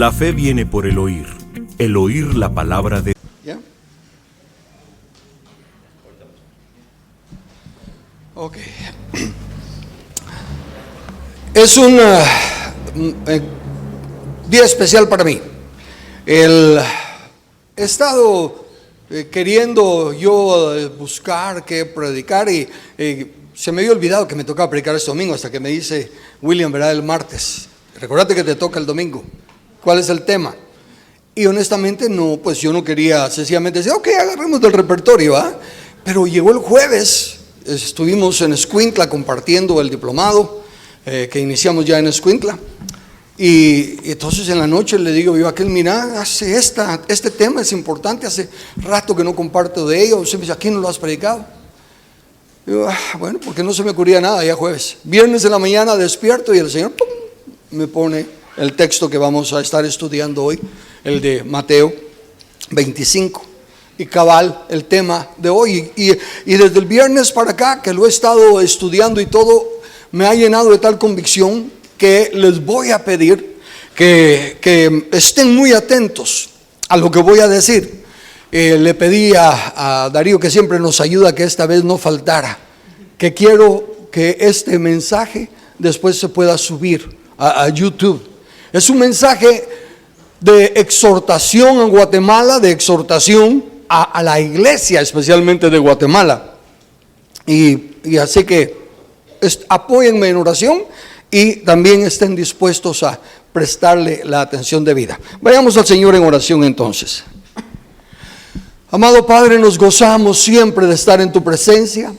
La fe viene por el oír la palabra de... ¿Ya? Ok. Es un día especial para mí. He estado queriendo yo buscar qué predicar y se me había olvidado que me tocaba predicar este domingo hasta que me dice William, ¿verdad? El martes. Recordate que te toca el domingo. ¿Cuál es el tema? Y honestamente no, pues yo no quería sencillamente decir, ok, agarremos del repertorio, ¿ah? Pero llegó el jueves, estuvimos en Escuintla compartiendo el diplomado que iniciamos ya en Escuintla. Y entonces en la noche le digo yo a aquel, mira, este tema es importante, hace rato que no comparto de ello. Se me dice, ¿a quién no lo has predicado? Digo, bueno, porque no se me ocurría nada ya jueves. Viernes en la mañana despierto y el Señor ¡pum!, me pone el texto que vamos a estar estudiando hoy, el de Mateo 25. Y cabal, el tema de hoy. Y desde el viernes para acá, que lo he estado estudiando y todo, me ha llenado de tal convicción que les voy a pedir que estén muy atentos a lo que voy a decir. Le pedí a Darío, que siempre nos ayuda, que esta vez no faltara, que quiero que este mensaje después se pueda subir a YouTube. Es un mensaje de exhortación en Guatemala, de exhortación a la iglesia, especialmente de Guatemala. Y así que apóyenme en oración y también estén dispuestos a prestarle la atención debida. Vayamos al Señor en oración entonces. Amado Padre, nos gozamos siempre de estar en tu presencia,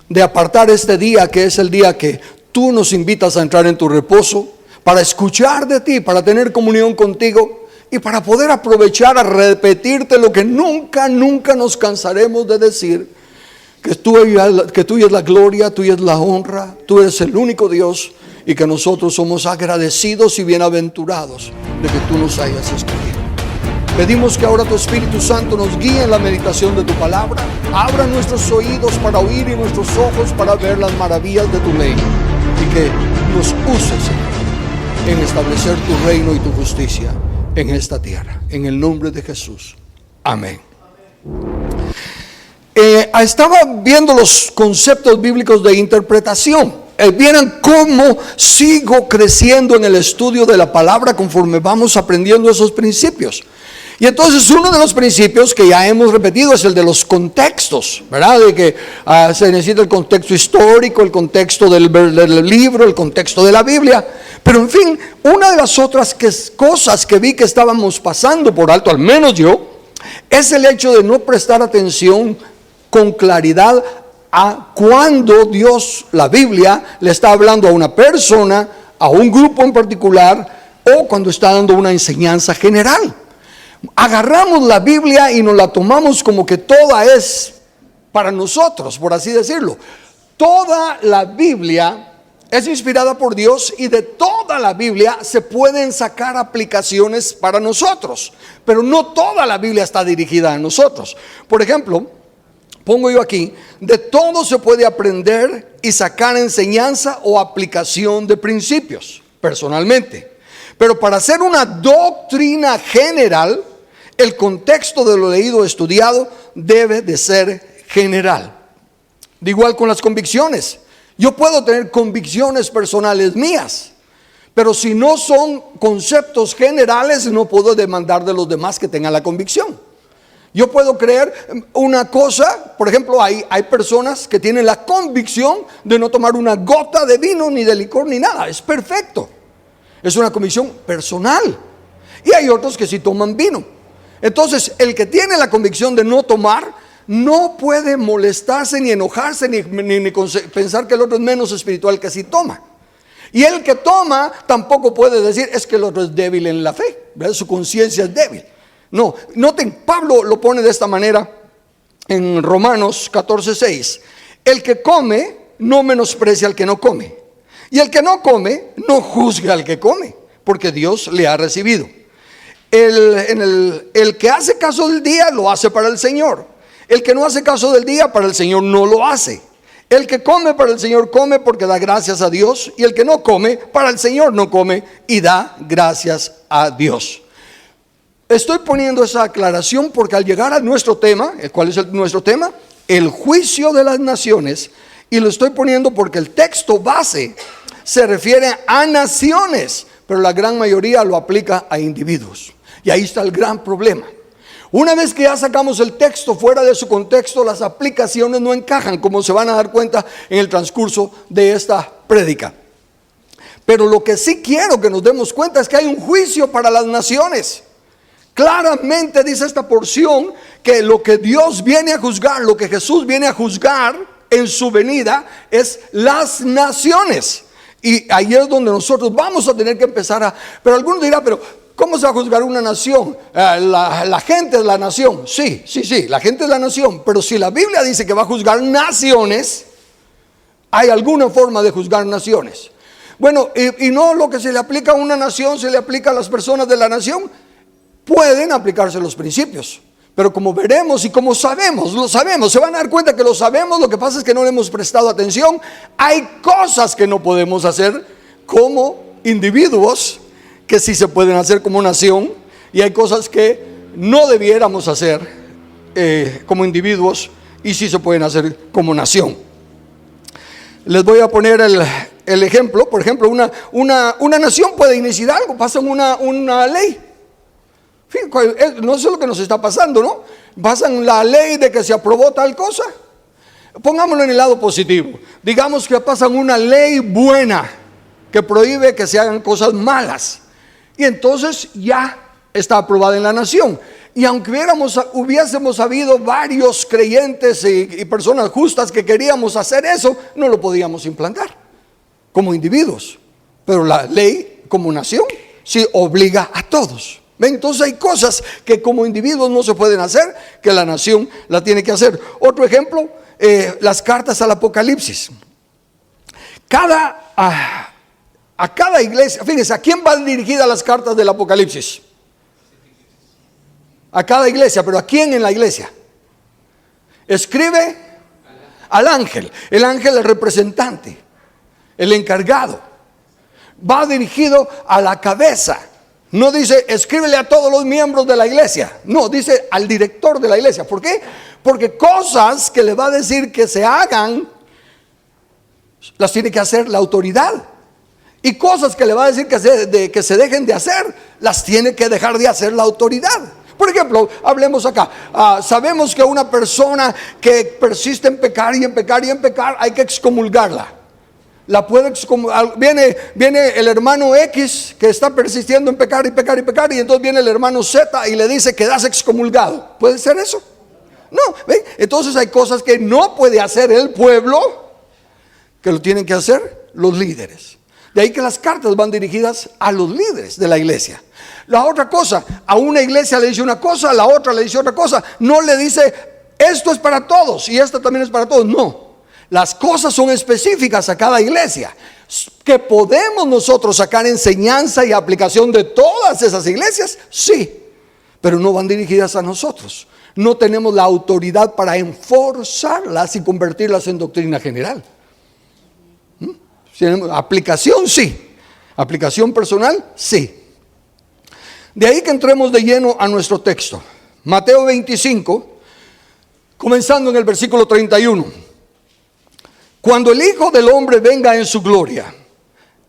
de apartar este día que es el día que tú nos invitas a entrar en tu reposo, para escuchar de ti, para tener comunión contigo y para poder aprovechar a repetirte lo que nunca nos cansaremos de decir, que tuya es la gloria, tuya es la honra, tú eres el único Dios y que nosotros somos agradecidos y bienaventurados de que tú nos hayas escogido. Pedimos que ahora tu Espíritu Santo nos guíe en la meditación de tu palabra, abra nuestros oídos para oír y nuestros ojos para ver las maravillas de tu ley y que nos uses, Señor, en establecer tu reino y tu justicia en esta tierra, en el nombre de Jesús, amén. Estaba viendo los conceptos bíblicos de interpretación. Vieran cómo sigo creciendo en el estudio de la palabra conforme vamos aprendiendo esos principios. Y entonces uno de los principios que ya hemos repetido es el de los contextos, ¿verdad? De que se necesita el contexto histórico, el contexto del libro, el contexto de la Biblia. Pero en fin, una de las otras cosas que vi que estábamos pasando por alto, al menos yo, es el hecho de no prestar atención con claridad a cuando Dios, la Biblia, le está hablando a una persona, a un grupo en particular, o cuando está dando una enseñanza general. Agarramos la Biblia y nos la tomamos como que toda es para nosotros, por así decirlo. Toda la Biblia es inspirada por Dios y de toda la Biblia se pueden sacar aplicaciones para nosotros, pero no toda la Biblia está dirigida a nosotros. Por ejemplo, pongo yo aquí, de todo se puede aprender y sacar enseñanza o aplicación de principios, personalmente. Pero para hacer una doctrina general, el contexto de lo leído o estudiado debe de ser general. De igual con las convicciones. Yo puedo tener convicciones personales mías, pero si no son conceptos generales, no puedo demandar de los demás que tengan la convicción. Yo puedo creer una cosa, por ejemplo, hay personas que tienen la convicción de no tomar una gota de vino, ni de licor, ni nada. Es perfecto. Es una convicción personal. Y hay otros que sí toman vino. Entonces, el que tiene la convicción de no tomar, no puede molestarse, ni enojarse, ni pensar que el otro es menos espiritual que sí toma. Y el que toma tampoco puede decir, es que el otro es débil en la fe, ¿verdad? Su conciencia es débil. No, noten, Pablo lo pone de esta manera en Romanos 14:6. El que come no menosprecia al que no come, y el que no come no juzga al que come, porque Dios le ha recibido. El que hace caso del día lo hace para el Señor. El que no hace caso del día, para el Señor no lo hace. El que come para el Señor come porque da gracias a Dios, y el que no come para el Señor no come y da gracias a Dios. estoy poniendo esa aclaración porque al llegar a nuestro tema, ¿cuál es nuestro tema? El juicio de las naciones. Y lo estoy poniendo porque el texto base se refiere a naciones, pero la gran mayoría lo aplica a individuos. Y ahí está el gran problema. Una vez que ya sacamos el texto fuera de su contexto, las aplicaciones no encajan, como se van a dar cuenta en el transcurso de esta prédica. Pero lo que sí quiero que nos demos cuenta es que hay un juicio para las naciones. Claramente dice esta porción que lo que Dios viene a juzgar, lo que Jesús viene a juzgar en su venida es las naciones. Y ahí es donde nosotros vamos a tener que empezar a... Pero algunos dirán, pero ¿cómo se va a juzgar una nación? La gente es la nación. Sí, la gente es la nación. Pero si la Biblia dice que va a juzgar naciones, hay alguna forma de juzgar naciones. Bueno, y no lo que se le aplica a una nación se le aplica a las personas de la nación. Pueden aplicarse los principios. Pero como veremos y como sabemos, lo sabemos, se van a dar cuenta que lo sabemos, lo que pasa es que no le hemos prestado atención. Hay cosas que no podemos hacer como individuos, que sí se pueden hacer como nación, y hay cosas que no debiéramos hacer como individuos y sí se pueden hacer como nación. Les voy a poner el ejemplo. Por ejemplo, una nación puede iniciar algo, pasan una ley. No sé lo que nos está pasando, ¿no? Pasan la ley de que se aprobó tal cosa. Pongámoslo en el lado positivo. Digamos que pasan una ley buena que prohíbe que se hagan cosas malas. Y entonces ya está aprobada en la nación. Y aunque hubiésemos habido varios creyentes y personas justas que queríamos hacer eso, no lo podíamos implantar como individuos. Pero la ley como nación sí obliga a todos. Entonces hay cosas que como individuos no se pueden hacer, que la nación la tiene que hacer. Otro ejemplo, las cartas al Apocalipsis. A cada iglesia, fíjense, ¿a quién van dirigidas las cartas del Apocalipsis? A cada iglesia, pero ¿a quién en la iglesia? Escribe al ángel. El ángel es el representante, el encargado. Va dirigido a la cabeza. No dice, escríbele a todos los miembros de la iglesia. No, dice al director de la iglesia. ¿Por qué? Porque cosas que le va a decir que se hagan, las tiene que hacer la autoridad. Y cosas que le va a decir que se dejen de hacer, las tiene que dejar de hacer la autoridad. Por ejemplo, hablemos acá. Sabemos que una persona que persiste en pecar y en pecar y en pecar, hay que excomulgarla. La puede excomulgar. Viene el hermano X que está persistiendo en pecar y pecar y pecar, y entonces viene el hermano Z y le dice, quedas excomulgado. ¿Puede ser eso? No. ¿Ven? Entonces hay cosas que no puede hacer el pueblo, que lo tienen que hacer los líderes. De ahí que las cartas van dirigidas a los líderes de la iglesia. La otra cosa, a una iglesia le dice una cosa, a la otra le dice otra cosa. No le dice, esto es para todos y esto también es para todos. No, las cosas son específicas a cada iglesia. ¿Que podemos nosotros sacar enseñanza y aplicación de todas esas iglesias? Sí, pero no van dirigidas a nosotros. No tenemos la autoridad para enforzarlas y convertirlas en doctrina general. Aplicación sí, aplicación personal sí. De ahí que entremos de lleno a nuestro texto. Mateo 25, comenzando en el versículo 31. Cuando el Hijo del Hombre venga en su gloria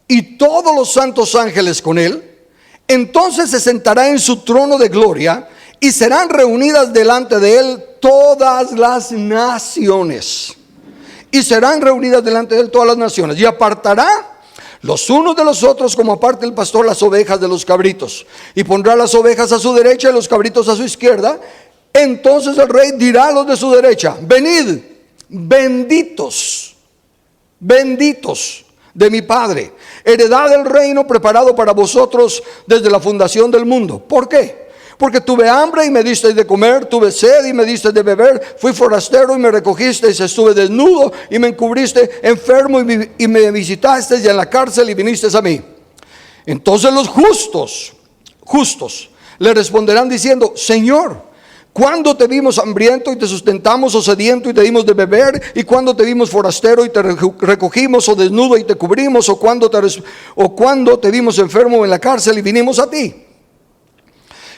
y todos los santos ángeles con él, entonces se sentará en su trono de gloria y serán reunidas delante de él todas las naciones. Y serán reunidas delante de él todas las naciones. Y apartará los unos de los otros, como aparta el pastor las ovejas de los cabritos. Y pondrá las ovejas a su derecha y los cabritos a su izquierda. Entonces el rey dirá a los de su derecha: venid, benditos, benditos de mi Padre, heredad del reino preparado para vosotros desde la fundación del mundo. ¿Por qué? Porque tuve hambre y me disteis de comer, tuve sed y me disteis de beber, fui forastero y me recogisteis, estuve desnudo y me encubriste, enfermo y me visitasteis, y en la cárcel y vinisteis a mí. Entonces los justos le responderán diciendo: Señor, ¿cuándo te vimos hambriento y te sustentamos, o sediento y te dimos de beber? ¿Y cuándo te vimos forastero y te recogimos, o desnudo y te cubrimos? ¿O cuándo te vimos enfermo en la cárcel y vinimos a ti?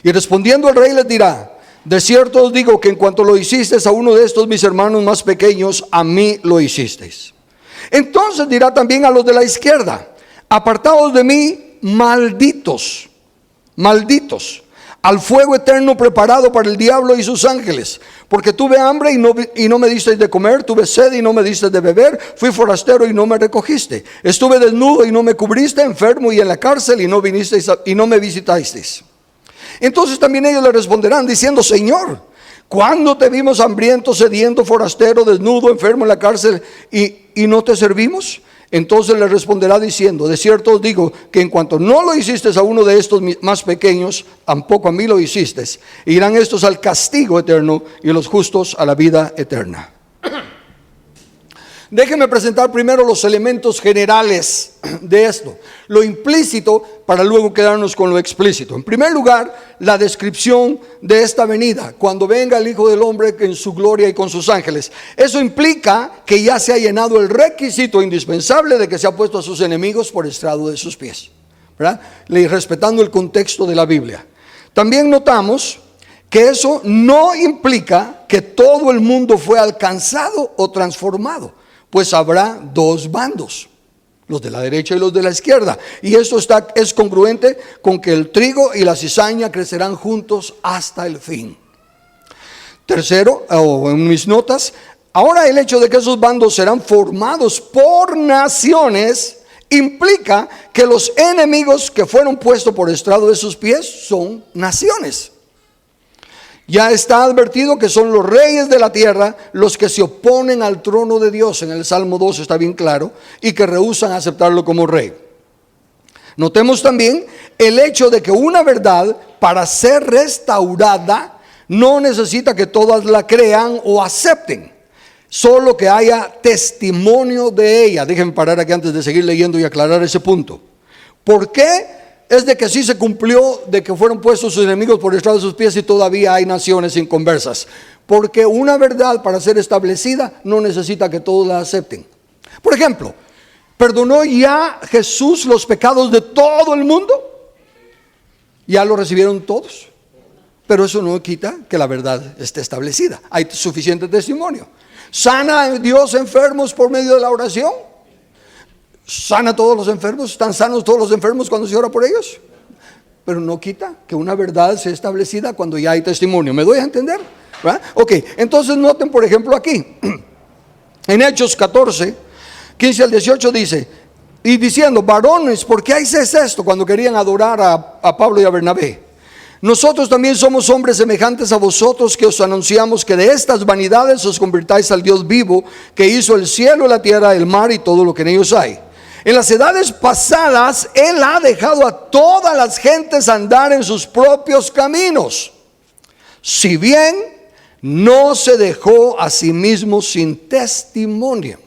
Y respondiendo el rey les dirá: de cierto os digo que en cuanto lo hicisteis a uno de estos mis hermanos más pequeños, a mí lo hicisteis. Entonces dirá también a los de la izquierda: apartaos de mí, malditos, malditos, al fuego eterno preparado para el diablo y sus ángeles. Porque tuve hambre y no me disteis de comer, tuve sed y no me disteis de beber, fui forastero y no me recogiste, estuve desnudo y no me cubriste, enfermo y en la cárcel y no vinisteis y no me visitasteis. Entonces también ellos le responderán diciendo: Señor, ¿cuándo te vimos hambriento, sediento, forastero, desnudo, enfermo en la cárcel y no te servimos? Entonces le responderá diciendo: de cierto os digo que en cuanto no lo hiciste a uno de estos más pequeños, tampoco a mí lo hiciste. Irán estos al castigo eterno y los justos a la vida eterna. Déjenme presentar primero los elementos generales de esto, lo implícito, para luego quedarnos con lo explícito. En primer lugar, la descripción de esta venida, cuando venga el Hijo del Hombre en su gloria y con sus ángeles. Eso implica que ya se ha llenado el requisito indispensable de que se ha puesto a sus enemigos por estrado de sus pies, ¿verdad? Respetando el contexto de la Biblia. También notamos que eso no implica que todo el mundo fue alcanzado o transformado, pues habrá dos bandos, los de la derecha y los de la izquierda. Y esto es congruente con que el trigo y la cizaña crecerán juntos hasta el fin. Tercero, en mis notas, ahora el hecho de que esos bandos serán formados por naciones implica que los enemigos que fueron puestos por estrado de sus pies son naciones. Ya está advertido que son los reyes de la tierra los que se oponen al trono de Dios. En el Salmo 2 está bien claro, y que rehúsan aceptarlo como rey. Notemos también el hecho de que una verdad, para ser restaurada, no necesita que todas la crean o acepten, solo que haya testimonio de ella. Déjenme parar aquí antes de seguir leyendo y aclarar ese punto. ¿Por qué? Es de que sí se cumplió, de que fueron puestos sus enemigos por estrado de sus pies y todavía hay naciones inconversas. Porque una verdad, para ser establecida, no necesita que todos la acepten. Por ejemplo, ¿perdonó ya Jesús los pecados de todo el mundo? Ya lo recibieron todos. Pero eso no quita que la verdad esté establecida. Hay suficiente testimonio. ¿Sana Dios enfermos por medio de la oración? ¿Sana a todos los enfermos? ¿Están sanos todos los enfermos cuando se ora por ellos? Pero no quita que una verdad sea establecida cuando ya hay testimonio. ¿Me doy a entender? ¿verdad? Ok, entonces noten por ejemplo aquí, en Hechos 14, 15 al 18 dice: y diciendo: varones, ¿por qué hacéis esto? Cuando querían adorar a Pablo y a Bernabé. Nosotros también somos hombres semejantes a vosotros, que os anunciamos que de estas vanidades os convirtáis al Dios vivo, que hizo el cielo, la tierra, el mar y todo lo que en ellos hay. En las edades pasadas Él ha dejado a todas las gentes andar en sus propios caminos, si bien no se dejó a sí mismo sin testimonio.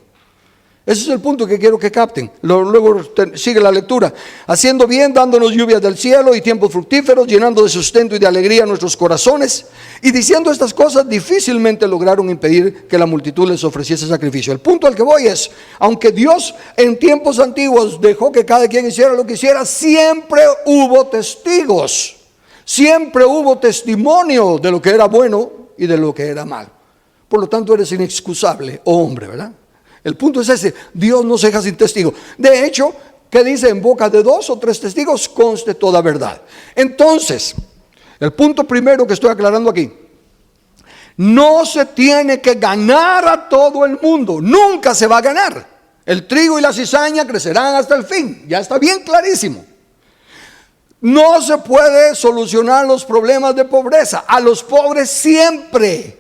Ese es el punto que quiero que capten. Luego sigue la lectura. Haciendo bien, dándonos lluvias del cielo y tiempos fructíferos, llenando de sustento y de alegría nuestros corazones. Y diciendo estas cosas, difícilmente lograron impedir que la multitud les ofreciese sacrificio. El punto al que voy es: aunque Dios en tiempos antiguos dejó que cada quien hiciera lo que hiciera, siempre hubo testigos. Siempre hubo testimonio de lo que era bueno y de lo que era malo. Por lo tanto, eres inexcusable, oh hombre, ¿verdad? El punto es ese: Dios no se deja sin testigo. De hecho, ¿qué dice? En boca de 2 o 3 testigos conste toda verdad. Entonces, el punto primero que estoy aclarando aquí: no se tiene que ganar a todo el mundo. Nunca se va a ganar. El trigo y la cizaña crecerán hasta el fin. Ya está bien clarísimo. No se puede solucionar los problemas de pobreza. A los pobres siempre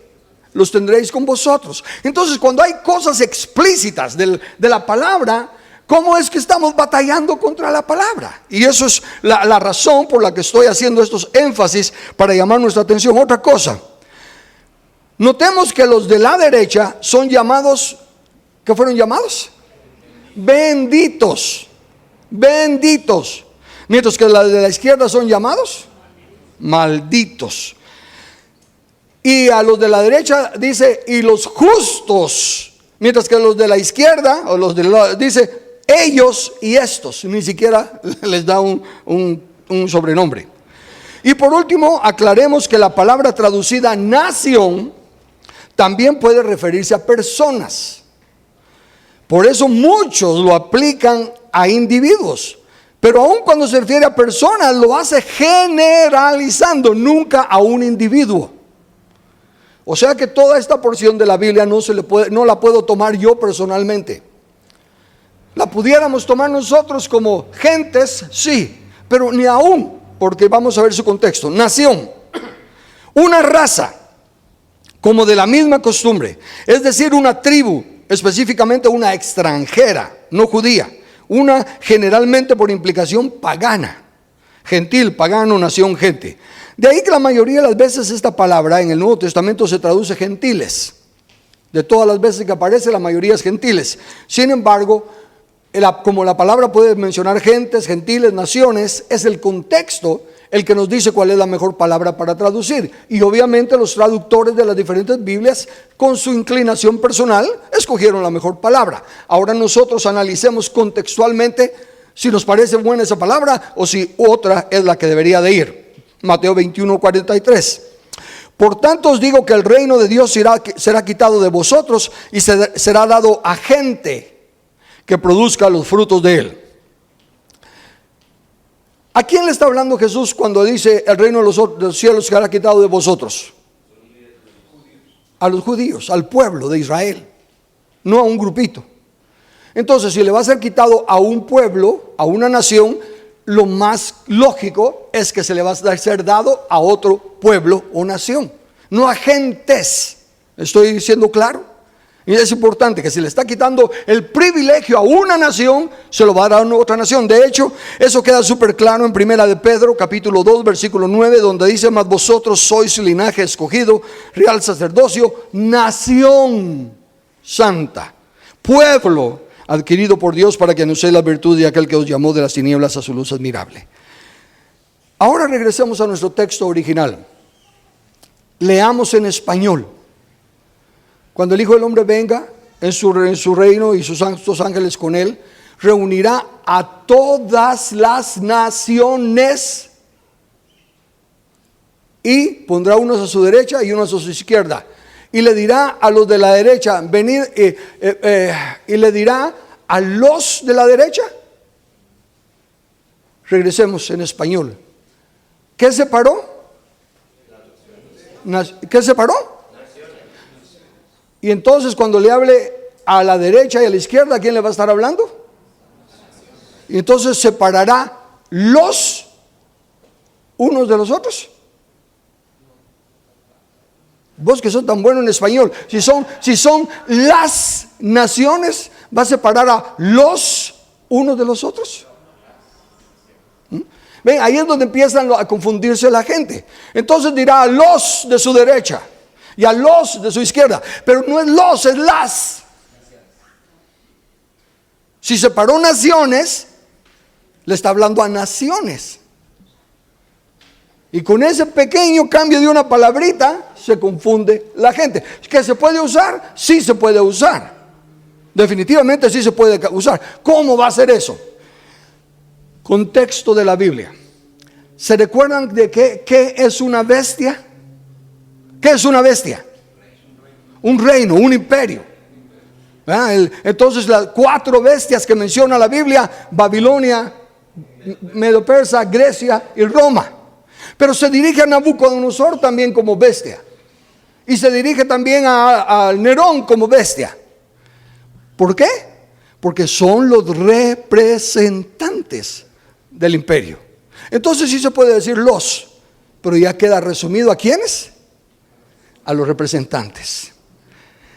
los tendréis con vosotros. Entonces, cuando hay cosas explícitas de la palabra, ¿cómo es que estamos batallando contra la palabra? Y eso es la razón por la que estoy haciendo estos énfasis, para llamar nuestra atención. Otra cosa, notemos que los de la derecha son llamados, ¿qué fueron llamados? Benditos, benditos. Mientras que los de la izquierda son llamados malditos. Y a los de la derecha dice: y los justos. Mientras que los de la izquierda, o los de la, dice: ellos y estos. Ni siquiera les da un sobrenombre. Y por último, aclaremos que la palabra traducida nación también puede referirse a personas. Por eso muchos lo aplican a individuos. Pero aun cuando se refiere a personas, lo hace generalizando, nunca a un individuo. O sea que toda esta porción de la Biblia no la puedo tomar yo personalmente. La pudiéramos tomar nosotros como gentes, sí, pero ni aún, porque vamos a ver su contexto. Nación, una raza, como de la misma costumbre, es decir, una tribu, específicamente una extranjera, no judía, una generalmente por implicación pagana, gentil, pagano, nación, gente. De ahí que la mayoría de las veces esta palabra en el Nuevo Testamento se traduce gentiles. De todas las veces que aparece, la mayoría es gentiles. Sin embargo, como la palabra puede mencionar gentes, gentiles, naciones, es el contexto el que nos dice cuál es la mejor palabra para traducir. Y obviamente los traductores de las diferentes Biblias, con su inclinación personal, escogieron la mejor palabra. Ahora nosotros analicemos contextualmente si nos parece buena esa palabra o si otra es la que debería de ir. Mateo 21:43. Por tanto os digo que el reino de Dios será quitado de vosotros y será dado a gente que produzca los frutos de él. ¿A quién le está hablando Jesús cuando dice el reino de los cielos será quitado de vosotros? A los judíos, al pueblo de Israel, no a un grupito. Entonces, si le va a ser quitado a un pueblo, a una nación, lo más lógico es que se le va a ser dado a otro pueblo o nación, no a gentes. ¿Estoy siendo claro? Y es importante que si le está quitando el privilegio a una nación, se lo va a dar a otra nación. De hecho, eso queda súper claro en Primera de Pedro, capítulo 2, versículo 9, donde dice: mas vosotros sois linaje escogido, real sacerdocio, nación santa, pueblo adquirido por Dios, para que anunciéis la virtud de aquel que os llamó de las tinieblas a su luz admirable. Ahora regresemos a nuestro texto original. Leamos en español. Cuando el Hijo del Hombre venga en su reino y sus santos ángeles con él, reunirá a todas las naciones y pondrá unos a su derecha y unos a su izquierda. Y le dirá a los de la derecha, venid, y le dirá a los de la derecha. Regresemos en español. ¿Qué separó? ¿Qué separó? Y entonces cuando le hable a la derecha y a la izquierda, ¿a quién le va a estar hablando? Y entonces separará los unos de los otros. Vos que sos tan bueno en español, si son las naciones, va a separar a los unos de los otros. Ven, ahí es donde empiezan a confundirse la gente. Entonces dirá a los de su derecha y a los de su izquierda, pero no es los, es las. Si separó naciones, le está hablando a naciones. Y con ese pequeño cambio de una palabrita se confunde la gente. ¿Que se puede usar? Sí se puede usar. Definitivamente sí se puede usar. ¿Cómo va a ser eso? Contexto de la Biblia. ¿Se recuerdan de qué es una bestia? ¿Qué es una bestia? Un reino, un imperio. Entonces las 4 bestias que menciona la Biblia: Babilonia, Medo-Persa, Grecia y Roma. Pero se dirige a Nabucodonosor también como bestia. Y se dirige también a Nerón como bestia. ¿Por qué? Porque son los representantes del imperio. Entonces sí se puede decir los, pero ya queda resumido ¿a quiénes? A los representantes.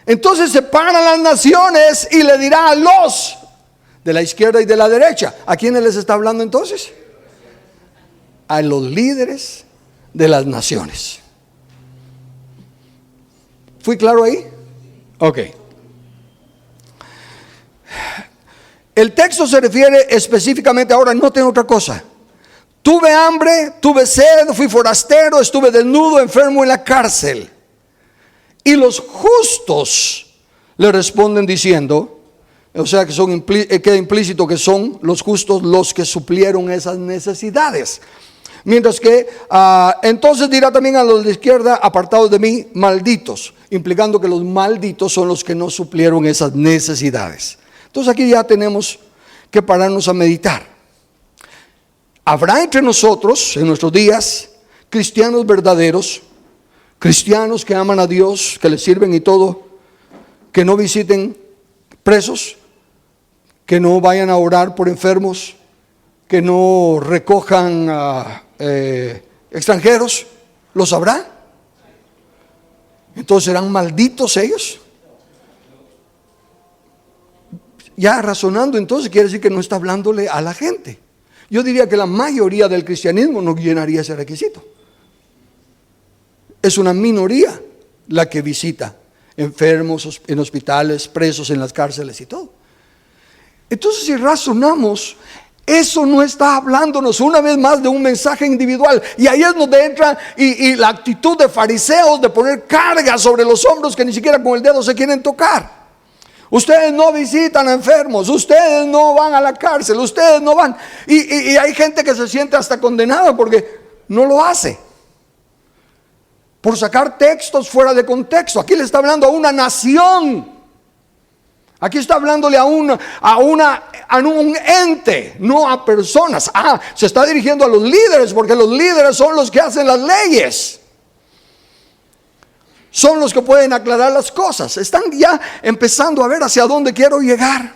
Entonces separa las naciones y le dirá a los de la izquierda y de la derecha. ¿A quiénes les está hablando entonces? A los líderes de las naciones. ¿Fui claro ahí? Ok. El texto se refiere específicamente, ahora noten otra cosa: tuve hambre, tuve sed, fui forastero, estuve desnudo, enfermo en la cárcel. Y los justos le responden diciendo, o sea que queda implícito que son los justos los que suplieron esas necesidades. Mientras que entonces dirá también a los de izquierda: apartados de mí, malditos, implicando que los malditos son los que no suplieron esas necesidades. Entonces aquí ya tenemos que pararnos a meditar. ¿Habrá entre nosotros en nuestros días cristianos verdaderos, cristianos que aman a Dios, que le sirven y todo, que no visiten presos, que no vayan a orar por enfermos, que no recojan extranjeros? ¿Los habrá? Entonces, ¿serán malditos ellos? Ya razonando, entonces quiere decir que no está hablándole a la gente. Yo diría que la mayoría del cristianismo no llenaría ese requisito. Es una minoría la que visita enfermos en hospitales, presos en las cárceles y todo. Entonces, si razonamos, eso no está hablándonos una vez más de un mensaje individual. Y ahí es donde entra y la actitud de fariseos de poner cargas sobre los hombros que ni siquiera con el dedo se quieren tocar. Ustedes no visitan a enfermos, ustedes no van a la cárcel, ustedes no van. Y hay gente que se siente hasta condenada porque no lo hace, por sacar textos fuera de contexto. Aquí le está hablando a una nación. Aquí está hablándole a un ente, no a personas. Se está dirigiendo a los líderes, porque los líderes son los que hacen las leyes. Son los que pueden aclarar las cosas. Están ya empezando a ver hacia dónde quiero llegar.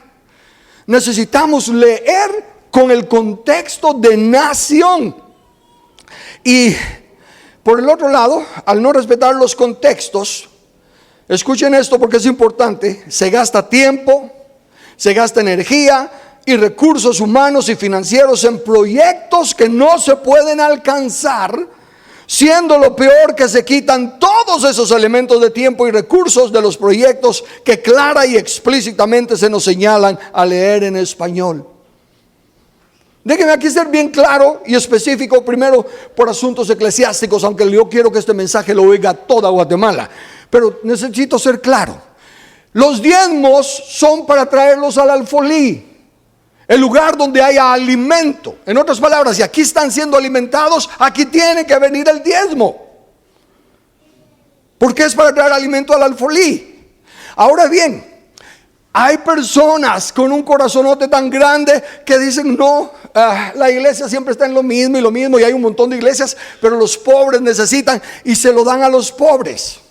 Necesitamos leer con el contexto de nación. Y por el otro lado, al no respetar los contextos, escuchen esto porque es importante, se gasta tiempo, se gasta energía y recursos humanos y financieros en proyectos que no se pueden alcanzar, siendo lo peor que se quitan todos esos elementos de tiempo y recursos de los proyectos que clara y explícitamente se nos señalan al leer en español. Déjenme aquí ser bien claro y específico, primero por asuntos eclesiásticos, aunque yo quiero que este mensaje lo oiga toda Guatemala, pero necesito ser claro. Los diezmos son para traerlos al alfolí, el lugar donde haya alimento. En otras palabras, si aquí están siendo alimentados, aquí tiene que venir el diezmo, porque es para traer alimento al alfolí. Ahora bien, hay personas con un corazonote tan grande que dicen: no, la iglesia siempre está en lo mismo y lo mismo, y hay un montón de iglesias, pero los pobres necesitan, y se lo dan a los pobres.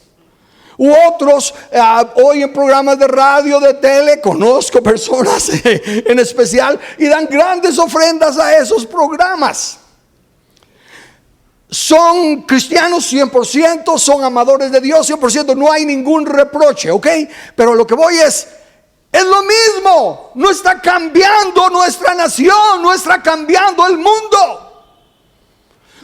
U otros, hoy en programas de radio, de tele, conozco personas en especial, y dan grandes ofrendas a esos programas. Son cristianos 100%, son amadores de Dios 100%, no hay ningún reproche, ¿ok? Pero lo que voy es lo mismo, no está cambiando nuestra nación, no está cambiando el mundo.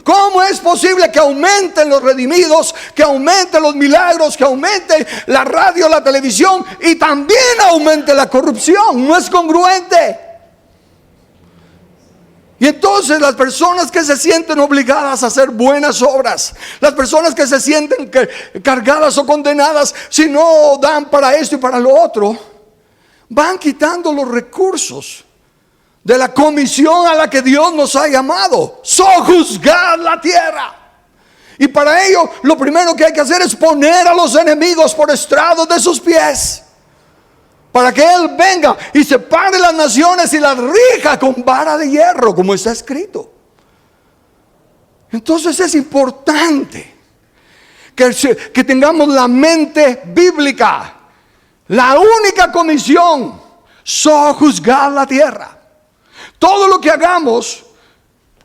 ¿Cómo es posible que aumenten los redimidos, que aumenten los milagros, que aumente la radio, la televisión, y también aumente la corrupción? No es congruente. Y entonces las personas que se sienten obligadas a hacer buenas obras, las personas que se sienten cargadas o condenadas si no dan para esto y para lo otro, van quitando los recursos de la comisión a la que Dios nos ha llamado: sojuzgar la tierra. Y para ello, lo primero que hay que hacer es poner a los enemigos por estrados de sus pies, para que Él venga y separe las naciones y las rija con vara de hierro, como está escrito. Entonces es importante que tengamos la mente bíblica. La única comisión: sojuzgar la tierra. Todo lo que hagamos,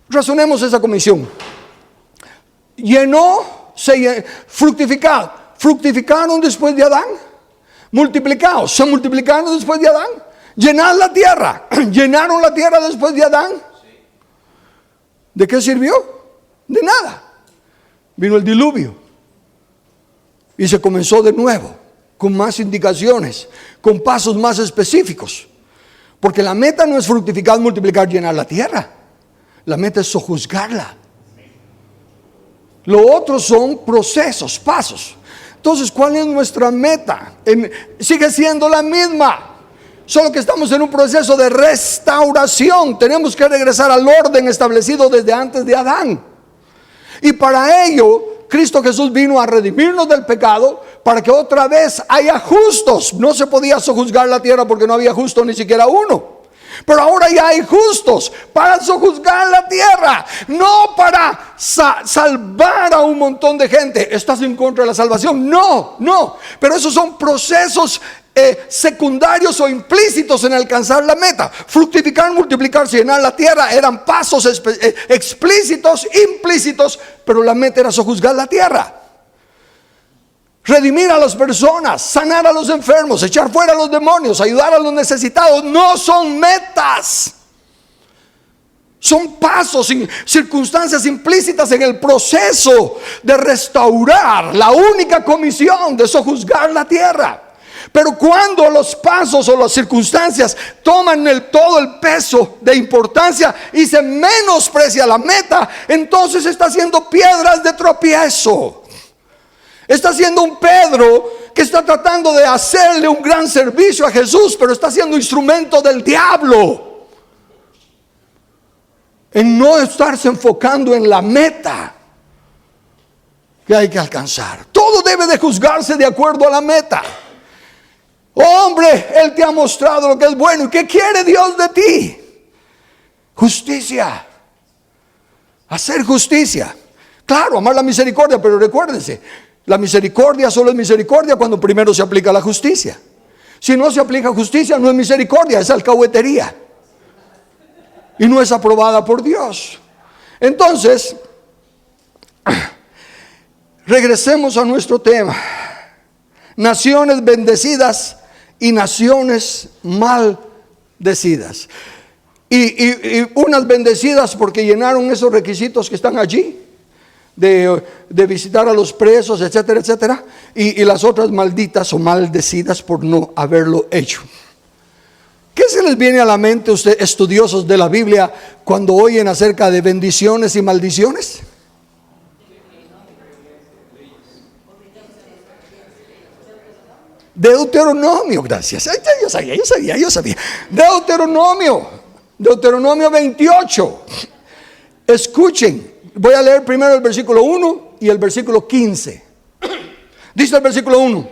razonemos esa comisión. Fructificaron después de Adán. Multiplicados, se multiplicaron después de Adán. Llenar la tierra, llenaron la tierra después de Adán. ¿De qué sirvió? De nada. Vino el diluvio y se comenzó de nuevo, con más indicaciones, con pasos más específicos. Porque la meta no es fructificar, multiplicar, llenar la tierra. La meta es sojuzgarla. Lo otro son procesos, pasos. Entonces, ¿cuál es nuestra meta? Sigue siendo la misma, solo que estamos en un proceso de restauración. Tenemos que regresar al orden establecido desde antes de Adán. Y para ello, Cristo Jesús vino a redimirnos del pecado para que otra vez haya justos. No se podía sojuzgar la tierra porque no había justo ni siquiera uno. Pero ahora ya hay justos para sojuzgar la tierra, no para salvar a un montón de gente. ¿Estás en contra de la salvación? No. Pero esos son procesos secundarios o implícitos en alcanzar la meta. Fructificar, multiplicarse, llenar la tierra eran pasos explícitos, implícitos, pero la meta era sojuzgar la tierra. Redimir a las personas, sanar a los enfermos, echar fuera a los demonios, ayudar a los necesitados, no son metas. Son pasos, circunstancias implícitas en el proceso de restaurar la única comisión de sojuzgar la tierra. Pero cuando los pasos o las circunstancias toman todo el peso de importancia y se menosprecia la meta, entonces está haciendo piedras de tropiezo. Está siendo un Pedro que está tratando de hacerle un gran servicio a Jesús, pero está siendo instrumento del diablo en no estarse enfocando en la meta que hay que alcanzar. Todo debe de juzgarse de acuerdo a la meta. Hombre, Él te ha mostrado lo que es bueno. ¿Y qué quiere Dios de ti? Justicia. Hacer justicia. Claro, amar la misericordia, pero recuérdense, la misericordia solo es misericordia cuando primero se aplica la justicia. Si no se aplica justicia, no es misericordia, es alcahuetería. Y no es aprobada por Dios. Entonces, regresemos a nuestro tema. Naciones bendecidas y naciones maldecidas. Y unas bendecidas porque llenaron esos requisitos que están allí. De visitar a los presos, etcétera, etcétera. Y las otras malditas o maldecidas por no haberlo hecho. ¿Qué se les viene a la mente a ustedes, estudiosos de la Biblia, cuando oyen acerca de bendiciones y maldiciones? Deuteronomio, gracias. Yo sabía. Deuteronomio 28. Escuchen. Voy a leer primero el versículo 1 y el versículo 15. Dice el versículo 1: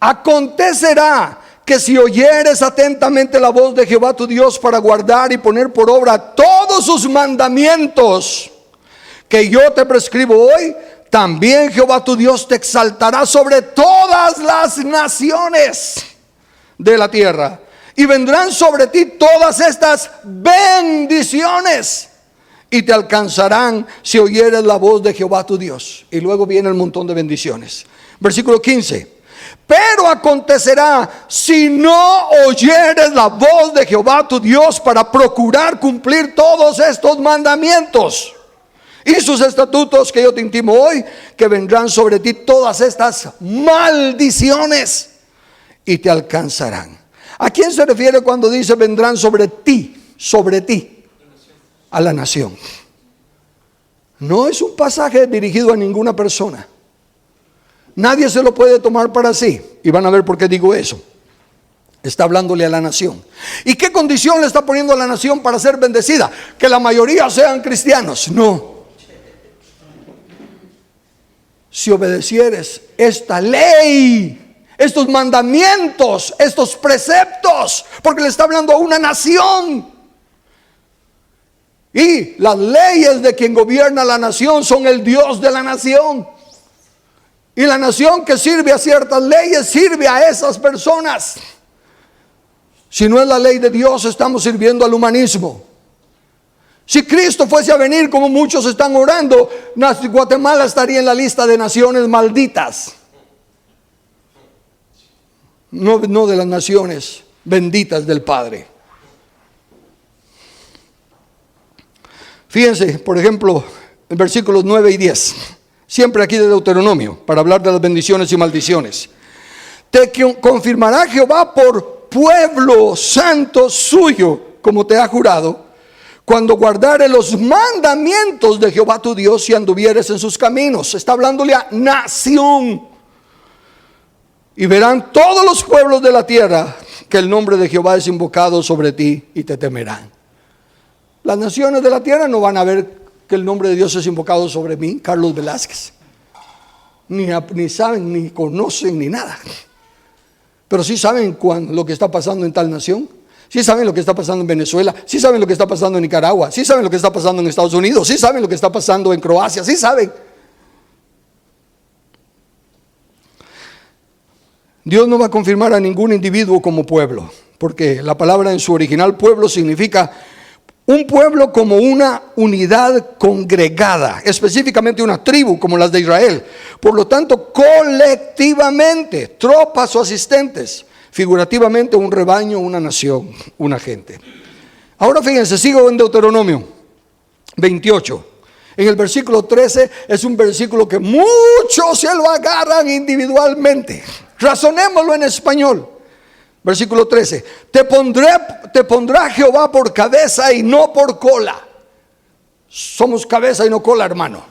acontecerá que si oyeres atentamente la voz de Jehová tu Dios para guardar y poner por obra todos sus mandamientos que yo te prescribo hoy, también Jehová tu Dios te exaltará sobre todas las naciones de la tierra, y vendrán sobre ti todas estas bendiciones, y te alcanzarán si oyeres la voz de Jehová tu Dios. Y luego viene el montón de bendiciones. Versículo 15: pero acontecerá si no oyeres la voz de Jehová tu Dios para procurar cumplir todos estos mandamientos y sus estatutos que yo te intimo hoy, que vendrán sobre ti todas estas maldiciones y te alcanzarán. ¿A quién se refiere cuando dice vendrán sobre ti? Sobre ti. A la nación. No es un pasaje dirigido a ninguna persona. Nadie se lo puede tomar para sí. Y van a ver por qué digo eso. Está hablándole a la nación. ¿Y qué condición le está poniendo a la nación para ser bendecida? Que la mayoría sean cristianos. No. Si obedecieres esta ley, estos mandamientos, estos preceptos, porque le está hablando a una nación. Y las leyes de quien gobierna la nación son el Dios de la nación. Y la nación que sirve a ciertas leyes sirve a esas personas. Si no es la ley de Dios, estamos sirviendo al humanismo. Si Cristo fuese a venir como muchos están orando, Guatemala estaría en la lista de naciones malditas. No de las naciones benditas del Padre. Fíjense, por ejemplo, en versículos 9 y 10. Siempre aquí de Deuteronomio, para hablar de las bendiciones y maldiciones. Te confirmará Jehová por pueblo santo suyo, como te ha jurado, cuando guardares los mandamientos de Jehová tu Dios y anduvieres en sus caminos. Está hablándole a nación. Y verán todos los pueblos de la tierra que el nombre de Jehová es invocado sobre ti y te temerán. Las naciones de la tierra no van a ver que el nombre de Dios es invocado sobre mí, Carlos Velázquez. Ni saben, ni conocen, ni nada. Pero sí saben lo que está pasando en tal nación. Sí saben lo que está pasando en Venezuela. Sí saben lo que está pasando en Nicaragua. Sí saben lo que está pasando en Estados Unidos. Sí saben lo que está pasando en Croacia. Sí saben. Dios no va a confirmar a ningún individuo como pueblo, porque la palabra en su original pueblo significa un pueblo como una unidad congregada, específicamente una tribu como las de Israel. Por lo tanto, colectivamente, tropas o asistentes, figurativamente un rebaño, una nación, una gente. Ahora fíjense, sigo en Deuteronomio 28. En el versículo 13 es un versículo que muchos se lo agarran individualmente. Razonémoslo en español. Versículo 13. Te pondrá Jehová por cabeza y no por cola. Somos cabeza y no cola, hermano.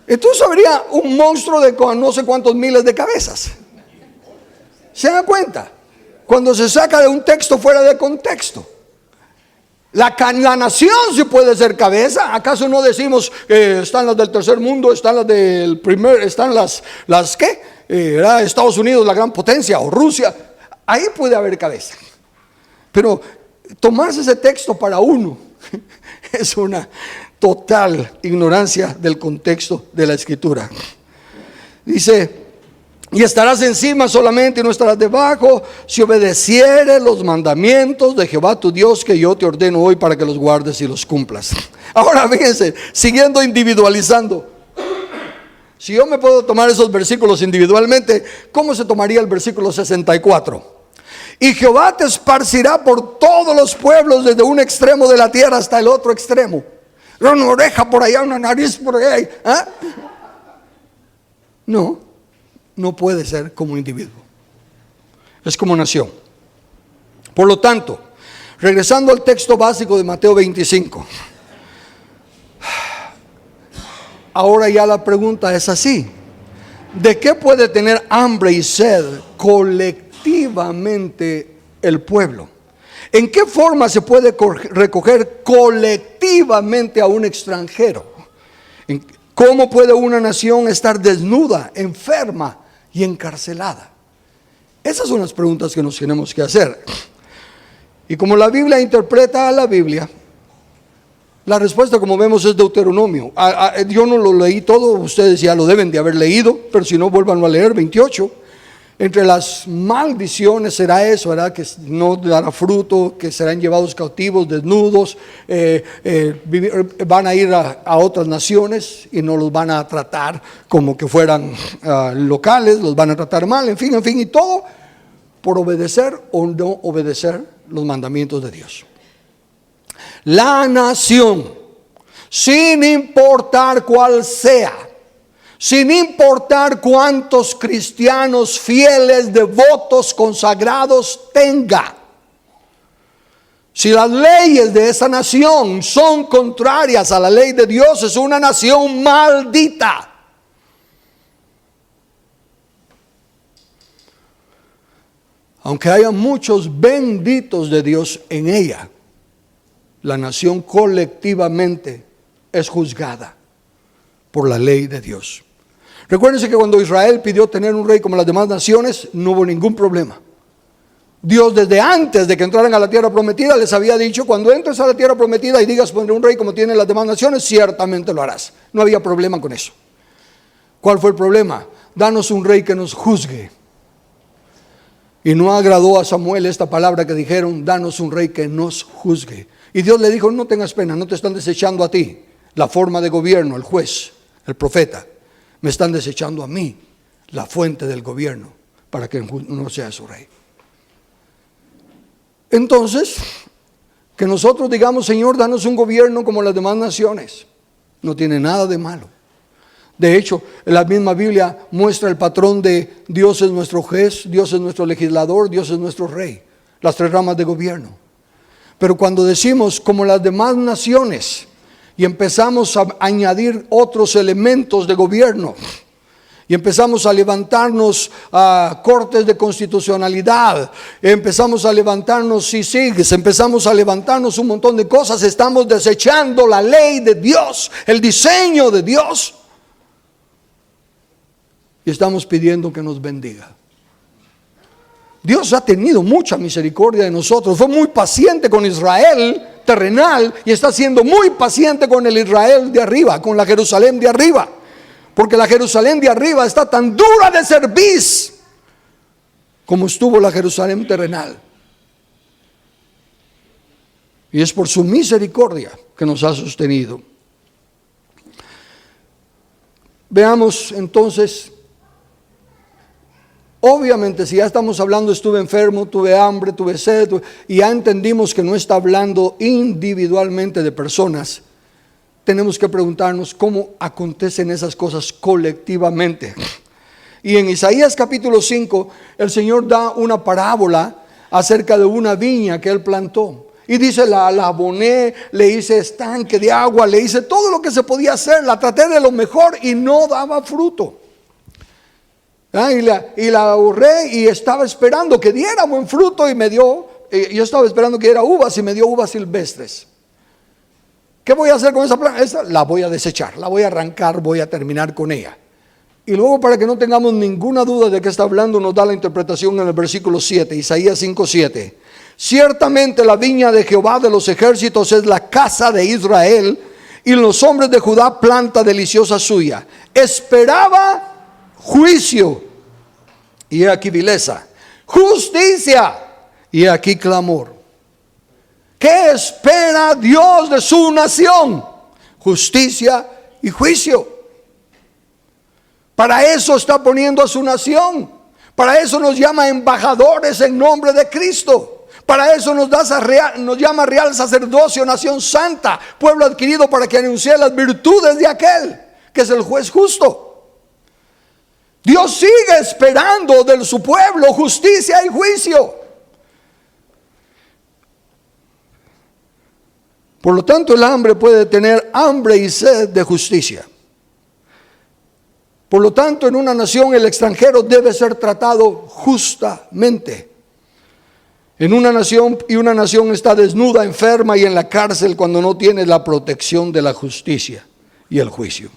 Entonces habría un monstruo de no sé cuántos miles de cabezas. ¿Se dan cuenta? Cuando se saca de un texto fuera de contexto. La nación sí puede ser cabeza. ¿Acaso no decimos que están las del tercer mundo, están las del primer, están las ¿qué? Estados Unidos, la gran potencia, o Rusia? Ahí puede haber cabeza. Pero tomarse ese texto para uno es una total ignorancia del contexto de la escritura. Dice: y estarás encima solamente y no estarás debajo, si obedecieres los mandamientos de Jehová tu Dios que yo te ordeno hoy para que los guardes y los cumplas. Ahora fíjense, siguiendo individualizando. Si yo me puedo tomar esos versículos individualmente, ¿cómo se tomaría el versículo 64? Y Jehová te esparcirá por todos los pueblos, desde un extremo de la tierra hasta el otro extremo. Una oreja por allá, una nariz por allá. ¿Eh? No puede ser como individuo. Es como nación. Por lo tanto, regresando al texto básico de Mateo 25. Ahora ya la pregunta es así: ¿de qué puede tener hambre y sed colectivamente el pueblo? ¿En qué forma se puede recoger colectivamente a un extranjero? ¿Cómo puede una nación estar desnuda, enferma y encarcelada? Esas son las preguntas que nos tenemos que hacer. Y como la Biblia interpreta a la Biblia, la respuesta, como vemos, es Deuteronomio. Yo no lo leí todo, ustedes ya lo deben de haber leído, pero si no, vuélvanlo a leer. 28. Entre las maldiciones será eso, ¿verdad? Que no dará fruto, que serán llevados cautivos, desnudos, van a ir a otras naciones y no los van a tratar como que fueran locales, los van a tratar mal, en fin, y todo por obedecer o no obedecer los mandamientos de Dios. La nación, sin importar cuál sea, sin importar cuántos cristianos fieles, devotos, consagrados tenga, si las leyes de esa nación son contrarias a la ley de Dios, es una nación maldita. Aunque haya muchos benditos de Dios en ella, la nación colectivamente es juzgada por la ley de Dios. Recuérdense que cuando Israel pidió tener un rey como las demás naciones, no hubo ningún problema. Dios, desde antes de que entraran a la tierra prometida, les había dicho: cuando entres a la tierra prometida y digas pondré un rey como tienen las demás naciones, ciertamente lo harás. No había problema con eso. ¿Cuál fue el problema? Danos un rey que nos juzgue. Y no agradó a Samuel esta palabra que dijeron: danos un rey que nos juzgue. Y Dios le dijo: no tengas pena, no te están desechando a ti, la forma de gobierno, el juez, el profeta. Me están desechando a mí, la fuente del gobierno, para que no sea su rey. Entonces, que nosotros digamos: Señor, danos un gobierno como las demás naciones, no tiene nada de malo. De hecho, la misma Biblia muestra el patrón de Dios es nuestro juez, Dios es nuestro legislador, Dios es nuestro rey, las tres ramas de gobierno. Pero cuando decimos como las demás naciones y empezamos a añadir otros elementos de gobierno, Y empezamos a levantarnos cortes de constitucionalidad, empezamos a levantarnos CICIGs, empezamos a levantarnos un montón de cosas. Estamos desechando la ley de Dios, el diseño de Dios. Y estamos pidiendo que nos bendiga. Dios ha tenido mucha misericordia de nosotros. Fue muy paciente con Israel terrenal y está siendo muy paciente con el Israel de arriba, con la Jerusalén de arriba. Porque la Jerusalén de arriba está tan dura de cerviz como estuvo la Jerusalén terrenal. Y es por su misericordia que nos ha sostenido. Veamos entonces, obviamente si ya estamos hablando estuve enfermo, tuve hambre, tuve sed, y ya entendimos que no está hablando individualmente de personas, tenemos que preguntarnos cómo acontecen esas cosas colectivamente. Y en Isaías capítulo 5, el Señor da una parábola acerca de una viña que Él plantó. Y dice, la aboné, le hice estanque de agua, le hice todo lo que se podía hacer, la traté de lo mejor y no daba fruto. Y la ahorré y estaba esperando que diera buen fruto y me dio, yo estaba esperando que diera uvas y me dio uvas silvestres. ¿Qué voy a hacer con esa planta? La voy a desechar, la voy a arrancar, voy a terminar con ella. Y luego, para que no tengamos ninguna duda de qué está hablando, nos da la interpretación en el versículo 7, Isaías 5:7. Ciertamente la viña de Jehová de los ejércitos es la casa de Israel, y los hombres de Judá planta deliciosa suya. Esperaba juicio, y he aquí vileza; justicia, y he aquí clamor. ¿Qué espera Dios de su nación? Justicia y juicio. Para eso está poniendo a su nación. Para eso nos llama embajadores en nombre de Cristo. Para eso nos llama real sacerdocio, nación santa, pueblo adquirido, para que anuncie las virtudes de aquel que es el juez justo. Dios sigue esperando de su pueblo justicia y juicio. Por lo tanto, el hambre puede tener hambre y sed de justicia. Por lo tanto, en una nación el extranjero debe ser tratado justamente. En una nación está desnuda, enferma y en la cárcel cuando no tiene la protección de la justicia y el juicio.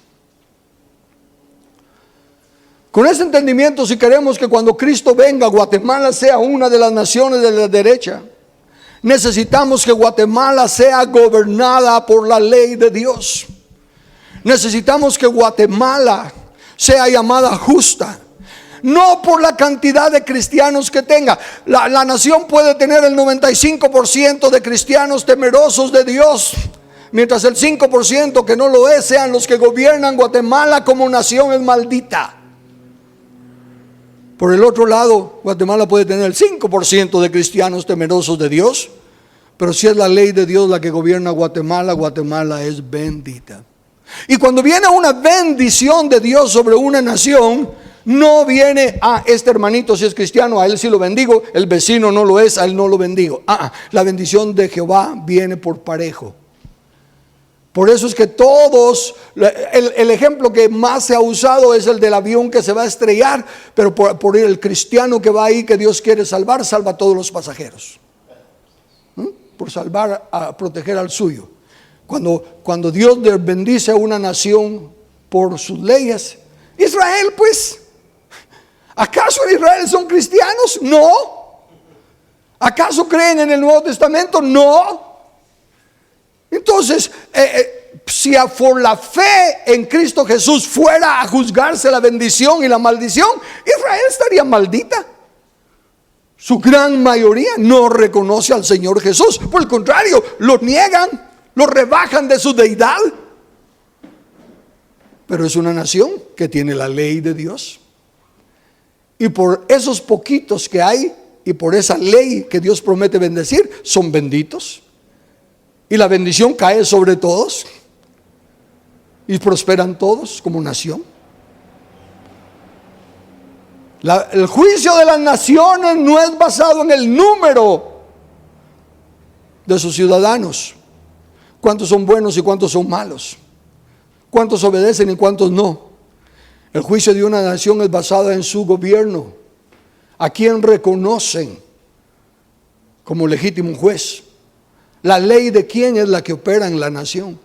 Con ese entendimiento, si queremos que cuando Cristo venga, Guatemala sea una de las naciones de la derecha, necesitamos que Guatemala sea gobernada por la ley de Dios. Necesitamos que Guatemala sea llamada justa, no por la cantidad de cristianos que tenga. La nación puede tener el 95% de cristianos temerosos de Dios, mientras el 5% que no lo es sean los que gobiernan Guatemala como nación es maldita. Por el otro lado, Guatemala puede tener el 5% de cristianos temerosos de Dios, pero si es la ley de Dios la que gobierna Guatemala, Guatemala es bendita. Y cuando viene una bendición de Dios sobre una nación, no viene a este hermanito si es cristiano, a él sí lo bendigo, el vecino no lo es, a él no lo bendigo. La bendición de Jehová viene por parejo. Por eso es que todos, el ejemplo que más se ha usado es el del avión que se va a estrellar, pero por el cristiano que va ahí, que Dios quiere salvar, salva a todos los pasajeros. Por salvar, a proteger al suyo. Cuando Dios bendice a una nación por sus leyes, Israel, pues, ¿acaso en Israel son cristianos? No. ¿Acaso creen en el Nuevo Testamento? No. Entonces, si por la fe en Cristo Jesús fuera a juzgarse la bendición y la maldición, Israel estaría maldita. Su gran mayoría no reconoce al Señor Jesús. Por el contrario, lo niegan, lo rebajan de su deidad. Pero es una nación que tiene la ley de Dios. Y por esos poquitos que hay, y por esa ley que Dios promete bendecir, son benditos. Y la bendición cae sobre todos. Y prosperan todos como nación. El juicio de las naciones no es basado en el número de sus ciudadanos. Cuántos son buenos y cuántos son malos. Cuántos obedecen y cuántos no. El juicio de una nación es basado en su gobierno, a quien reconocen como legítimo juez. La ley de quién es la que opera en la nación.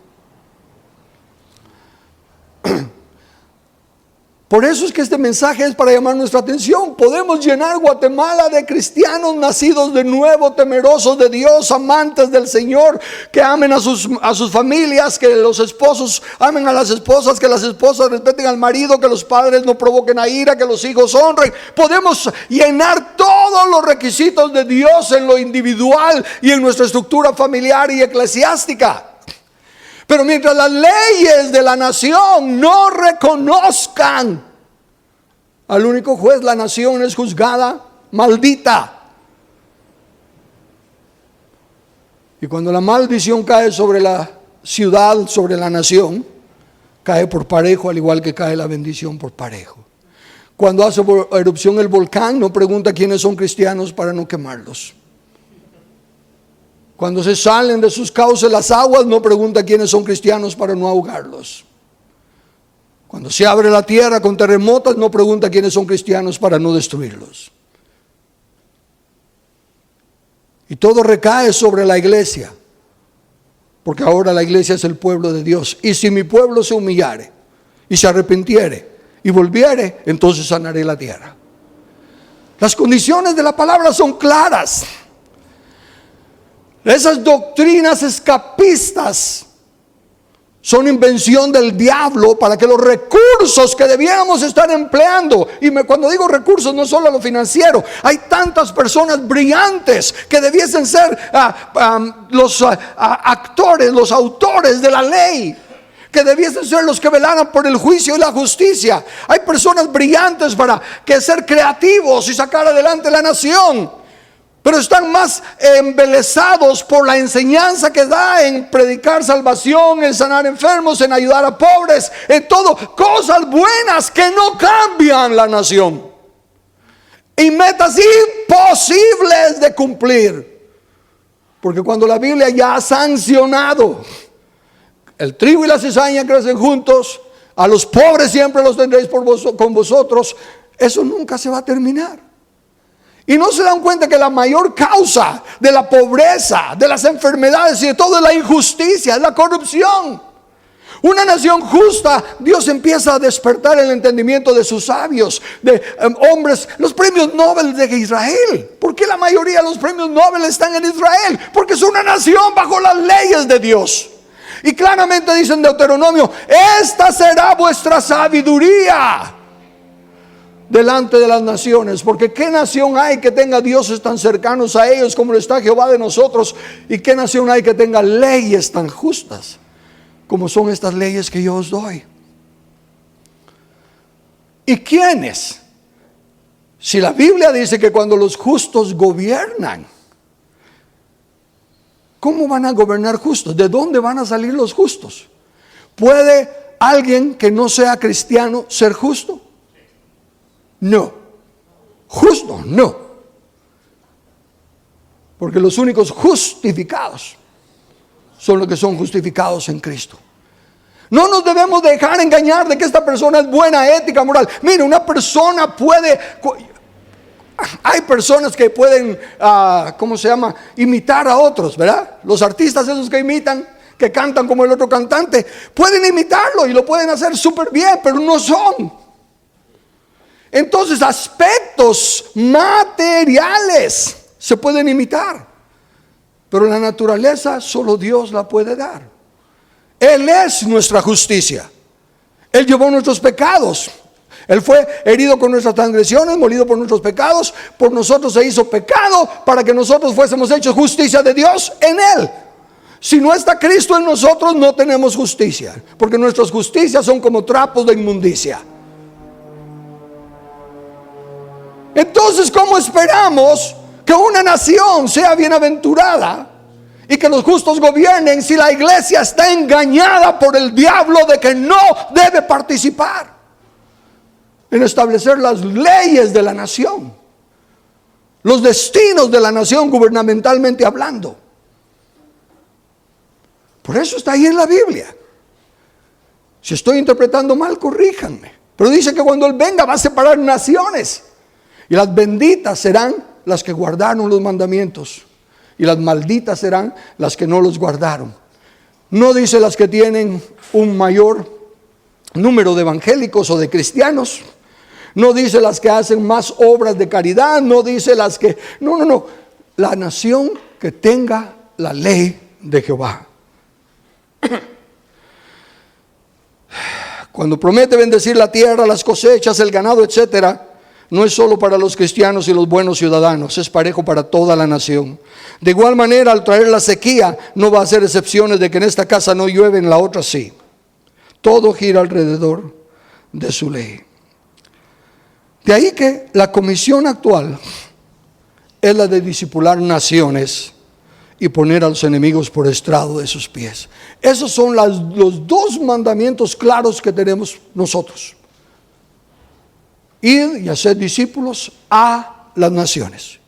Por eso es que este mensaje es para llamar nuestra atención. Podemos llenar Guatemala de cristianos nacidos de nuevo, temerosos de Dios, amantes del Señor, que amen a sus familias, que los esposos amen a las esposas, que las esposas respeten al marido, que los padres no provoquen a ira, que los hijos honren. Podemos llenar todos los requisitos de Dios en lo individual y en nuestra estructura familiar y eclesiástica. Pero mientras las leyes de la nación no reconozcan al único juez, la nación es juzgada maldita. Y cuando la maldición cae sobre la ciudad, sobre la nación, cae por parejo, al igual que cae la bendición por parejo. Cuando hace erupción el volcán, no pregunta quiénes son cristianos para no quemarlos. Cuando se salen de sus cauces las aguas, no pregunta quiénes son cristianos para no ahogarlos. Cuando se abre la tierra con terremotos, no pregunta quiénes son cristianos para no destruirlos. Y todo recae sobre la iglesia, porque ahora la iglesia es el pueblo de Dios. Y si mi pueblo se humillare y se arrepintiere y volviere, entonces sanaré la tierra. Las condiciones de la palabra son claras. Esas doctrinas escapistas son invención del diablo para que los recursos que debiéramos estar empleando, y cuando digo recursos no solo lo financiero, hay tantas personas brillantes que debiesen ser los actores, los autores de la ley, que debiesen ser los que velaran por el juicio y la justicia. Hay personas brillantes para ser creativos y sacar adelante la nación, pero están más embelesados por la enseñanza que da en predicar salvación, en sanar enfermos, en ayudar a pobres, en todo, cosas buenas que no cambian la nación, y metas imposibles de cumplir. Porque cuando la Biblia ya ha sancionado, el trigo y la cizaña crecen juntos, a los pobres siempre los tendréis con vosotros, eso nunca se va a terminar. Y no se dan cuenta que la mayor causa de la pobreza, de las enfermedades y de todo es la injusticia, es la corrupción. Una nación justa, Dios empieza a despertar el entendimiento de sus sabios, de hombres, los premios Nobel de Israel. ¿Por qué la mayoría de los premios Nobel están en Israel? Porque es una nación bajo las leyes de Dios. Y claramente dice en Deuteronomio: esta será vuestra sabiduría delante de las naciones. Porque ¿qué nación hay que tenga dioses tan cercanos a ellos como lo está Jehová de nosotros? ¿Y qué nación hay que tenga leyes tan justas como son estas leyes que yo os doy? ¿Y quiénes? Si la Biblia dice que cuando los justos gobiernan, ¿cómo van a gobernar justos? ¿De dónde van a salir los justos? ¿Puede alguien que no sea cristiano ser justo? No. Justo, no. Porque los únicos justificados son los que son justificados en Cristo. No nos debemos dejar engañar de que esta persona es buena, ética, moral. Mire, una persona puede... Hay personas que pueden, imitar a otros, ¿verdad? Los artistas esos que imitan, que cantan como el otro cantante, pueden imitarlo y lo pueden hacer súper bien, pero no son. Entonces, aspectos materiales se pueden imitar, pero la naturaleza solo Dios la puede dar. Él es nuestra justicia. Él llevó nuestros pecados. Él fue herido con nuestras transgresiones, molido por nuestros pecados. Por nosotros se hizo pecado para que nosotros fuésemos hechos justicia de Dios en Él. Si no está Cristo en nosotros, no tenemos justicia, porque nuestras justicias son como trapos de inmundicia. Entonces, ¿cómo esperamos que una nación sea bienaventurada y que los justos gobiernen si la iglesia está engañada por el diablo de que no debe participar en establecer las leyes de la nación, los destinos de la nación gubernamentalmente hablando? Por eso está ahí en la Biblia. Si estoy interpretando mal, corríjanme. Pero dice que cuando Él venga va a separar naciones. Y las benditas serán las que guardaron los mandamientos. Y las malditas serán las que no los guardaron. No dice las que tienen un mayor número de evangélicos o de cristianos. No dice las que hacen más obras de caridad. No dice las que... No. La nación que tenga la ley de Jehová. Cuando promete bendecir la tierra, las cosechas, el ganado, etcétera, no es solo para los cristianos y los buenos ciudadanos, es parejo para toda la nación. De igual manera, al traer la sequía, no va a hacer excepciones de que en esta casa no llueve, en la otra sí. Todo gira alrededor de su ley. De ahí que la comisión actual es la de discipular naciones y poner a los enemigos por estrado de sus pies. Esos son los dos mandamientos claros que tenemos nosotros. Ir y hacer discípulos a las naciones.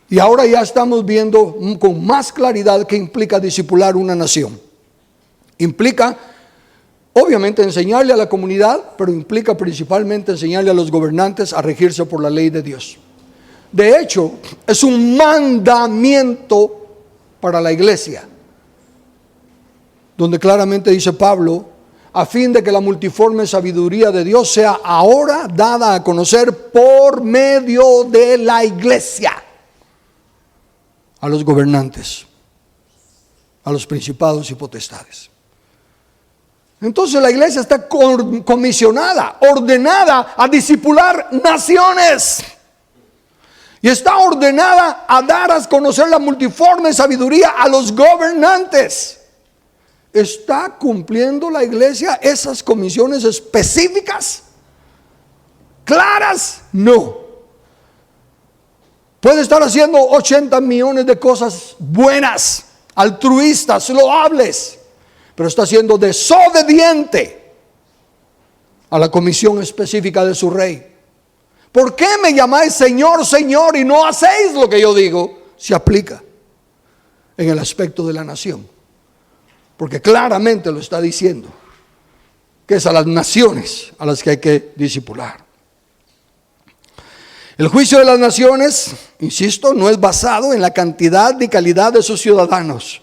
Y ahora ya estamos viendo con más claridad qué implica discipular una nación. Implica, obviamente, enseñarle a la comunidad, pero implica principalmente enseñarle a los gobernantes a regirse por la ley de Dios. De hecho, es un mandamiento para la iglesia, donde claramente dice Pablo, a fin de que la multiforme sabiduría de Dios sea ahora dada a conocer por medio de la iglesia a los gobernantes, a los principados y potestades. Entonces la iglesia está comisionada, ordenada a discipular naciones. Y está ordenada a dar a conocer la multiforme sabiduría a los gobernantes. ¿Está cumpliendo la iglesia esas comisiones específicas? ¿Claras? No. Puede estar haciendo 80 millones de cosas buenas, altruistas, loables, pero está siendo desobediente a la comisión específica de su rey. ¿Por qué me llamáis Señor, Señor y no hacéis lo que yo digo? Se aplica en el aspecto de la nación. Porque claramente lo está diciendo, que es a las naciones a las que hay que discipular. El juicio de las naciones, insisto, no es basado en la cantidad ni calidad de sus ciudadanos,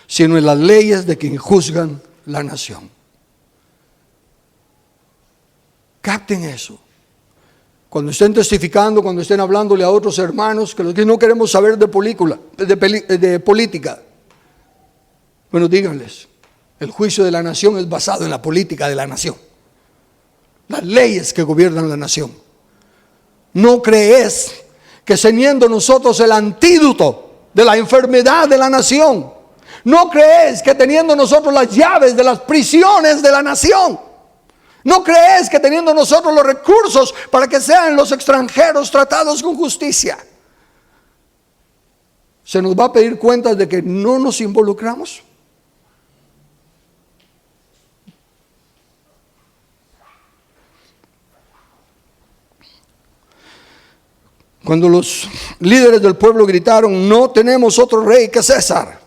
sino en las leyes de quien juzgan la nación. Capten eso. Cuando estén testificando, cuando estén hablándole a otros hermanos, que los que no queremos saber de política, bueno, díganles, el juicio de la nación es basado en la política de la nación, las leyes que gobiernan la nación. ¿No crees que teniendo nosotros el antídoto de la enfermedad de la nación, no crees que teniendo nosotros las llaves de las prisiones de la nación, no crees que teniendo nosotros los recursos para que sean los extranjeros tratados con justicia, se nos va a pedir cuentas de que no nos involucramos? Cuando los líderes del pueblo gritaron, no tenemos otro rey que César,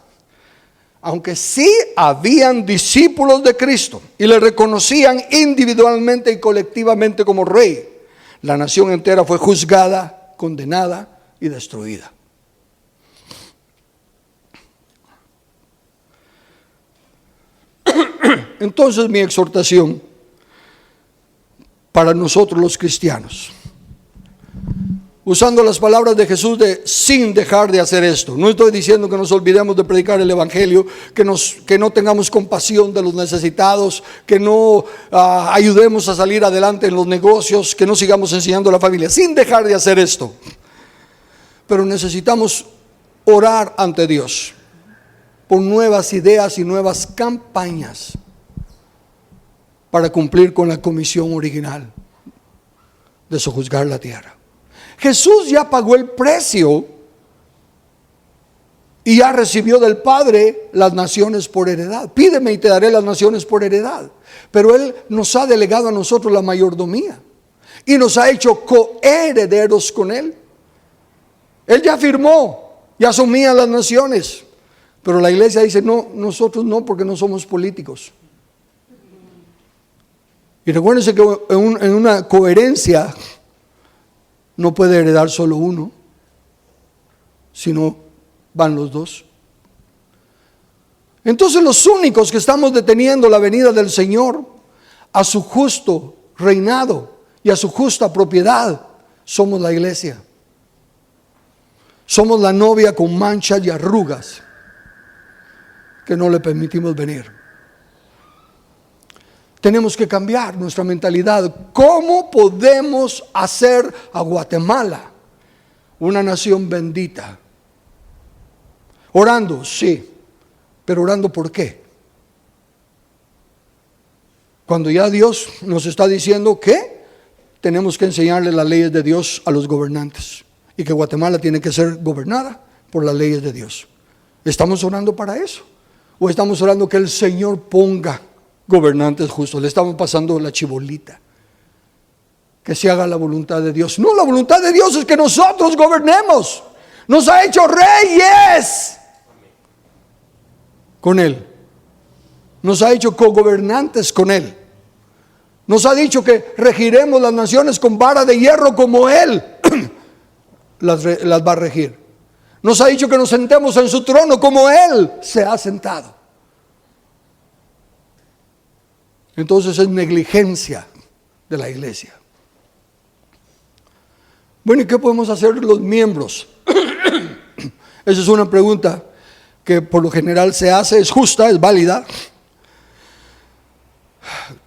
aunque sí habían discípulos de Cristo y le reconocían individualmente y colectivamente como rey, la nación entera fue juzgada, condenada y destruida. Entonces mi exhortación para nosotros los cristianos, usando las palabras de Jesús de sin dejar de hacer esto. No estoy diciendo que nos olvidemos de predicar el evangelio, que no tengamos compasión de los necesitados, que no ayudemos a salir adelante en los negocios, que no sigamos enseñando a la familia, sin dejar de hacer esto. Pero necesitamos orar ante Dios por nuevas ideas y nuevas campañas para cumplir con la comisión original de sojuzgar la tierra. Jesús ya pagó el precio y ya recibió del Padre las naciones por heredad. Pídeme y te daré las naciones por heredad. Pero Él nos ha delegado a nosotros la mayordomía y nos ha hecho coherederos con Él. Él ya firmó y asumía las naciones. Pero la iglesia dice, no, nosotros no, porque no somos políticos. Y recuérdense que en una coherencia no puede heredar solo uno, sino van los dos. Entonces los únicos que estamos deteniendo la venida del Señor a su justo reinado y a su justa propiedad somos la iglesia. Somos la novia con manchas y arrugas que no le permitimos venir. Tenemos que cambiar nuestra mentalidad. ¿Cómo podemos hacer a Guatemala una nación bendita? Orando, sí, pero orando ¿por qué? Cuando ya Dios nos está diciendo que tenemos que enseñarle las leyes de Dios a los gobernantes y que Guatemala tiene que ser gobernada por las leyes de Dios. ¿Estamos orando para eso? ¿O estamos orando que el Señor ponga gobernantes justos? Le estamos pasando la chibolita. Que se haga la voluntad de Dios. No, la voluntad de Dios es que nosotros gobernemos. Nos ha hecho reyes con Él. Nos ha hecho cogobernantes con Él. Nos ha dicho que regiremos las naciones con vara de hierro como Él las va a regir. Nos ha dicho que nos sentemos en su trono como Él se ha sentado. Entonces es negligencia de la iglesia. Bueno, ¿y qué podemos hacer los miembros? Esa es una pregunta que por lo general se hace, es justa, es válida.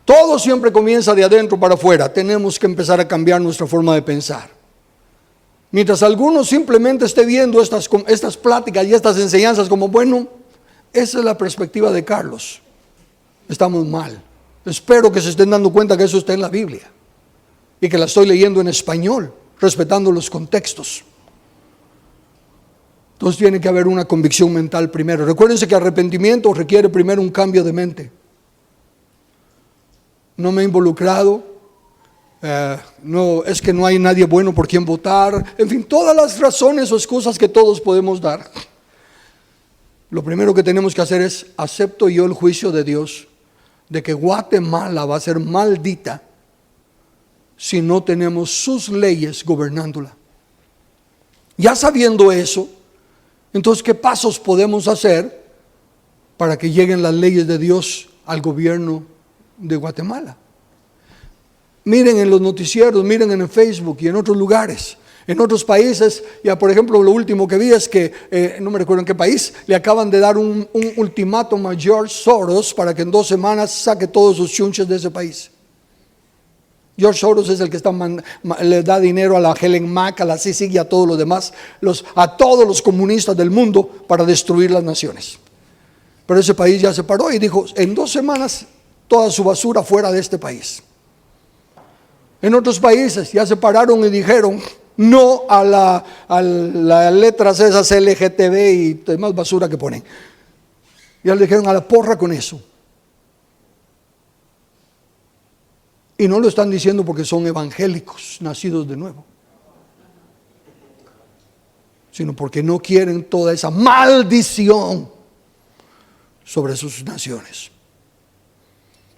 Todo siempre comienza de adentro para afuera. Tenemos que empezar a cambiar nuestra forma de pensar. Mientras algunos simplemente esté viendo estas pláticas y estas enseñanzas como, bueno, esa es la perspectiva de Carlos. Estamos mal. Espero que se estén dando cuenta que eso está en la Biblia y que la estoy leyendo en español, respetando los contextos. Entonces tiene que haber una convicción mental primero. Recuérdense que arrepentimiento requiere primero un cambio de mente. No me he involucrado, no, es que no hay nadie bueno por quien votar, en fin, todas las razones o excusas que todos podemos dar. Lo primero que tenemos que hacer es, acepto yo el juicio de Dios de que Guatemala va a ser maldita si no tenemos sus leyes gobernándola. Ya sabiendo eso, entonces ¿qué pasos podemos hacer para que lleguen las leyes de Dios al gobierno de Guatemala? Miren en los noticieros, miren en el Facebook y en otros lugares, en otros países. Ya por ejemplo lo último que vi es que, no me recuerdo en qué país, le acaban de dar un ultimátum a George Soros para que en 2 semanas saque todos sus chunches de ese país. George Soros es el que le da dinero a la Helen Mack, a la CICIG y a todos los demás, a todos los comunistas del mundo para destruir las naciones. Pero ese país ya se paró y dijo, en 2 semanas toda su basura fuera de este país. En otros países ya se pararon y dijeron no a las letras esas LGTB y demás basura que ponen. Ya le dijeron a la porra con eso. Y no lo están diciendo porque son evangélicos nacidos de nuevo, sino porque no quieren toda esa maldición sobre sus naciones.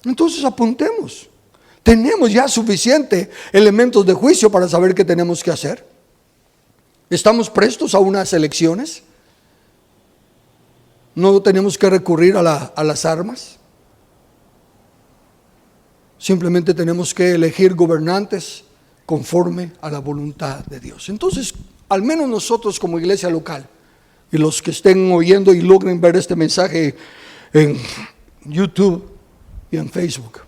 Entonces apuntemos. Tenemos ya suficiente elementos de juicio para saber qué tenemos que hacer. ¿Estamos prestos a unas elecciones? ¿No tenemos que recurrir a las armas? Simplemente tenemos que elegir gobernantes conforme a la voluntad de Dios. Entonces, al menos nosotros como iglesia local y los que estén oyendo y logren ver este mensaje en YouTube y en Facebook,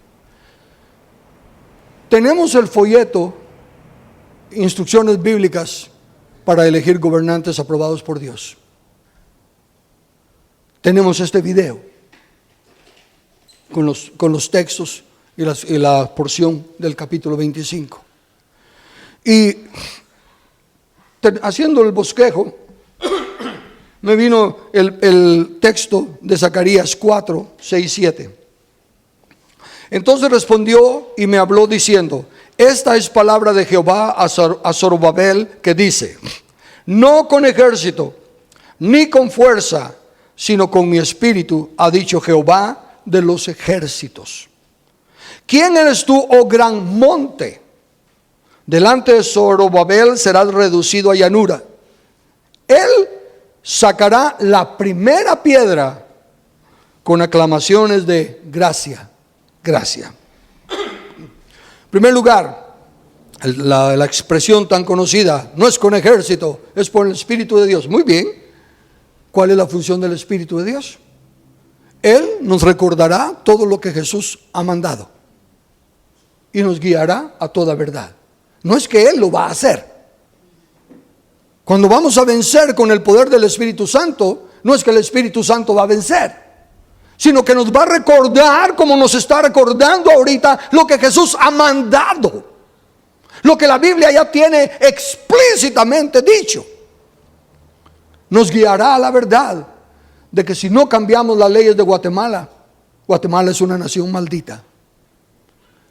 tenemos el folleto, instrucciones bíblicas para elegir gobernantes aprobados por Dios. Tenemos este video con los textos y la porción del capítulo 25. Y haciendo el bosquejo, me vino el texto de Zacarías 4, 6, 7. Entonces respondió y me habló diciendo: esta es palabra de Jehová a Zorobabel, que dice: no con ejército ni con fuerza, sino con mi espíritu, ha dicho Jehová de los ejércitos. ¿Quién eres tú, oh gran monte? Delante de Zorobabel serás reducido a llanura. Él sacará la primera piedra con aclamaciones de gracia, gracia. En primer lugar, la expresión tan conocida, no es con ejército, es por el Espíritu de Dios. Muy bien, ¿cuál es la función del Espíritu de Dios? Él nos recordará todo lo que Jesús ha mandado y nos guiará a toda verdad. No es que Él lo va a hacer. Cuando vamos a vencer con el poder del Espíritu Santo, no es que el Espíritu Santo va a vencer, sino que nos va a recordar, como nos está recordando ahorita, lo que Jesús ha mandado, lo que la Biblia ya tiene explícitamente dicho. Nos guiará a la verdad de que si no cambiamos las leyes de Guatemala, Guatemala es una nación maldita.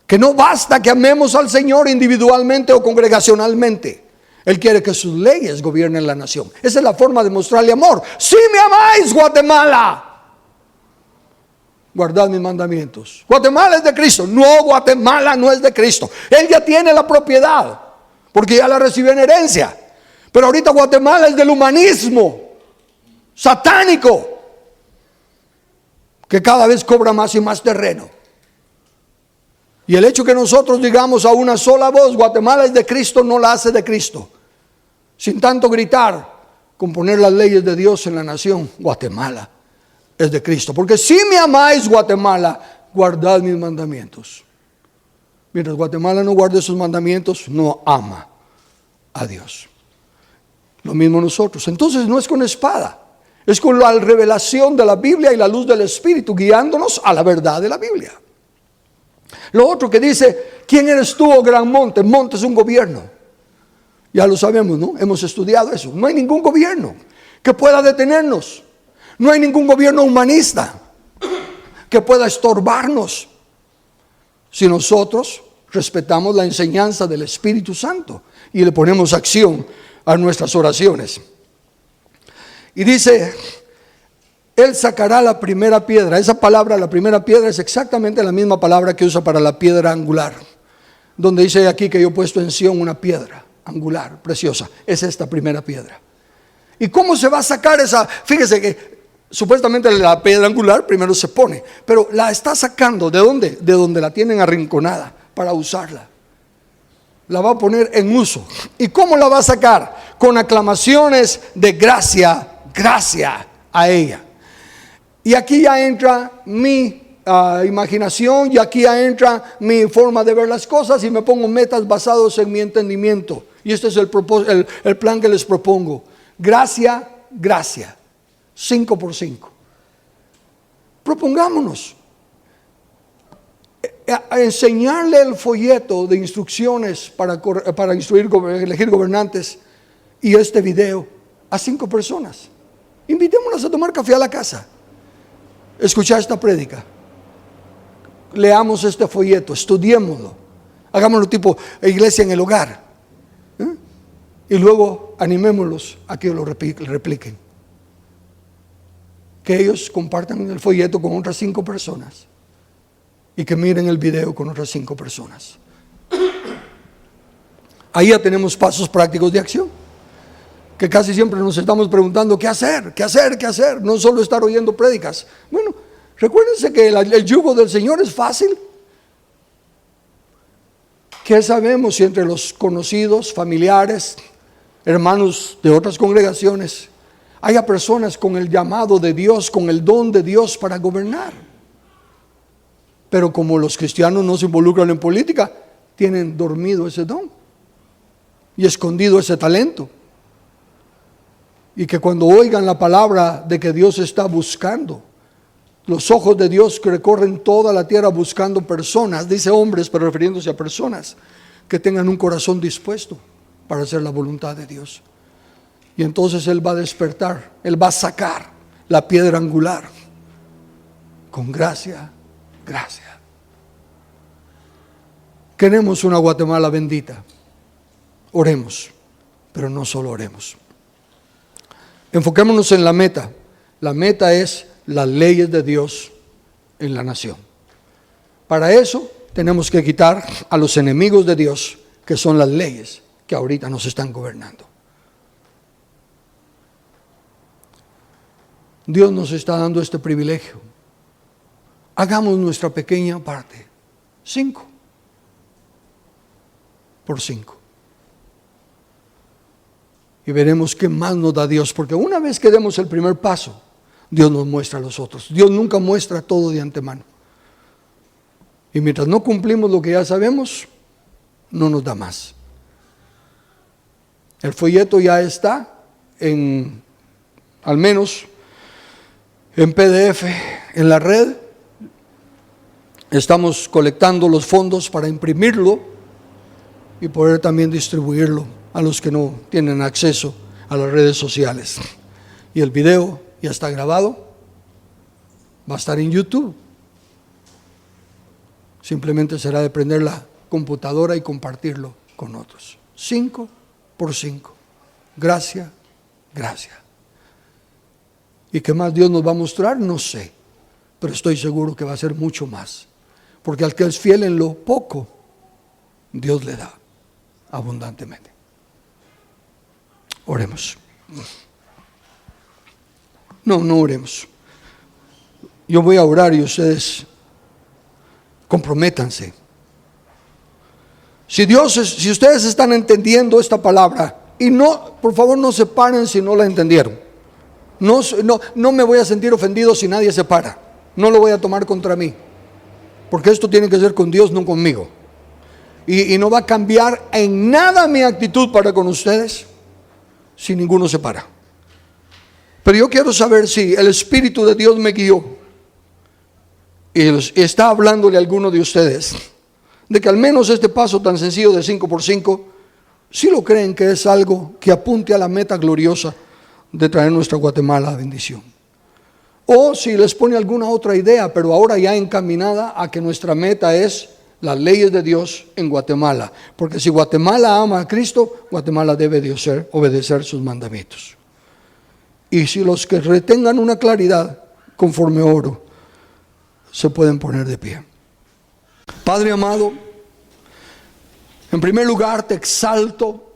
Que no basta que amemos al Señor individualmente o congregacionalmente. Él quiere que sus leyes gobiernen la nación. Esa es la forma de mostrarle amor. Si me amáis, Guatemala, guardad mis mandamientos. Guatemala es de Cristo. No, Guatemala no es de Cristo. Él ya tiene la propiedad, porque ya la recibió en herencia. Pero ahorita Guatemala es del humanismo satánico, que cada vez cobra más y más terreno. Y el hecho que nosotros digamos a una sola voz, Guatemala es de Cristo, no la hace de Cristo. Sin tanto gritar, con poner las leyes de Dios en la nación, Guatemala es de Cristo. Porque si me amáis, Guatemala, guardad mis mandamientos. Mientras Guatemala no guarde sus mandamientos, no ama a Dios. Lo mismo nosotros. Entonces no es con espada, es con la revelación de la Biblia y la luz del Espíritu, guiándonos a la verdad de la Biblia. Lo otro que dice, ¿quién eres tú, oh gran monte? Monte es un gobierno. Ya lo sabemos, ¿no? Hemos estudiado eso. No hay ningún gobierno que pueda detenernos. No hay ningún gobierno humanista que pueda estorbarnos si nosotros respetamos la enseñanza del Espíritu Santo y le ponemos acción a nuestras oraciones. Y dice, Él sacará la primera piedra. Esa palabra, la primera piedra, es exactamente la misma palabra que usa para la piedra angular, donde dice aquí que yo he puesto en Sión una piedra angular, preciosa. Es esta primera piedra. ¿Y cómo se va a sacar esa? Fíjese que supuestamente la piedra angular primero se pone, pero la está sacando, ¿de dónde? De donde la tienen arrinconada para usarla. La va a poner en uso. ¿Y cómo la va a sacar? Con aclamaciones de gracia, gracia a ella. Y aquí ya entra mi imaginación, y aquí ya entra mi forma de ver las cosas, y me pongo metas basados en mi entendimiento. Y este es el plan que les propongo. Gracia, gracia. 5 por 5. Propongámonos a enseñarle el folleto de instrucciones para elegir gobernantes y este video a 5 personas. Invitémoslas a tomar café a la casa, escuchar esta prédica, leamos este folleto, estudiémoslo, hagámoslo tipo iglesia en el hogar, y luego animémoslos a que lo repliquen, que ellos compartan el folleto con otras 5 personas y que miren el video con otras 5 personas. Ahí ya tenemos pasos prácticos de acción, que casi siempre nos estamos preguntando qué hacer, qué hacer, qué hacer, no solo estar oyendo prédicas. Bueno, recuérdense que el yugo del Señor es fácil. ¿Qué sabemos si entre los conocidos, familiares, hermanos de otras congregaciones, haya personas con el llamado de Dios, con el don de Dios para gobernar? Pero como los cristianos no se involucran en política, tienen dormido ese don y escondido ese talento. Y que cuando oigan la palabra de que Dios está buscando, los ojos de Dios que recorren toda la tierra buscando personas, dice hombres, pero refiriéndose a personas que tengan un corazón dispuesto para hacer la voluntad de Dios. Y entonces Él va a despertar, Él va a sacar la piedra angular con gracia, gracia. Queremos una Guatemala bendita. Oremos, pero no solo oremos. Enfoquémonos en la meta. La meta es las leyes de Dios en la nación. Para eso tenemos que quitar a los enemigos de Dios, que son las leyes que ahorita nos están gobernando. Dios nos está dando este privilegio. Hagamos nuestra pequeña parte. 5 por 5. Y veremos qué más nos da Dios, porque una vez que demos el primer paso, Dios nos muestra a los otros. Dios nunca muestra todo de antemano. Y mientras no cumplimos lo que ya sabemos, no nos da más. El folleto ya está al menos en PDF en la red. Estamos colectando los fondos para imprimirlo y poder también distribuirlo a los que no tienen acceso a las redes sociales. Y el video ya está grabado, va a estar en YouTube. Simplemente será de prender la computadora y compartirlo con otros. 5 por 5. Gracia, gracia. ¿Y qué más Dios nos va a mostrar? No sé, pero estoy seguro que va a ser mucho más. Porque al que es fiel en lo poco, Dios le da abundantemente. Oremos. No oremos. Yo voy a orar y ustedes comprométanse. Si ustedes están entendiendo esta palabra, y no, por favor no se paren si no la entendieron. No me voy a sentir ofendido si nadie se para. No lo voy a tomar contra mí. Porque esto tiene que ser con Dios, no conmigo. Y no va a cambiar en nada mi actitud para con ustedes si ninguno se para. Pero yo quiero saber si el Espíritu de Dios me guió y está hablándole a alguno de ustedes de que al menos este paso tan sencillo de 5 por 5, si lo creen que es algo que apunte a la meta gloriosa de traer nuestra Guatemala a bendición. O si les pone alguna otra idea, pero ahora ya encaminada a que nuestra meta es las leyes de Dios en Guatemala. Porque si Guatemala ama a Cristo, Guatemala debe obedecer sus mandamientos. Y si los que retengan una claridad conforme oro, se pueden poner de pie. Padre amado, en primer lugar te exalto,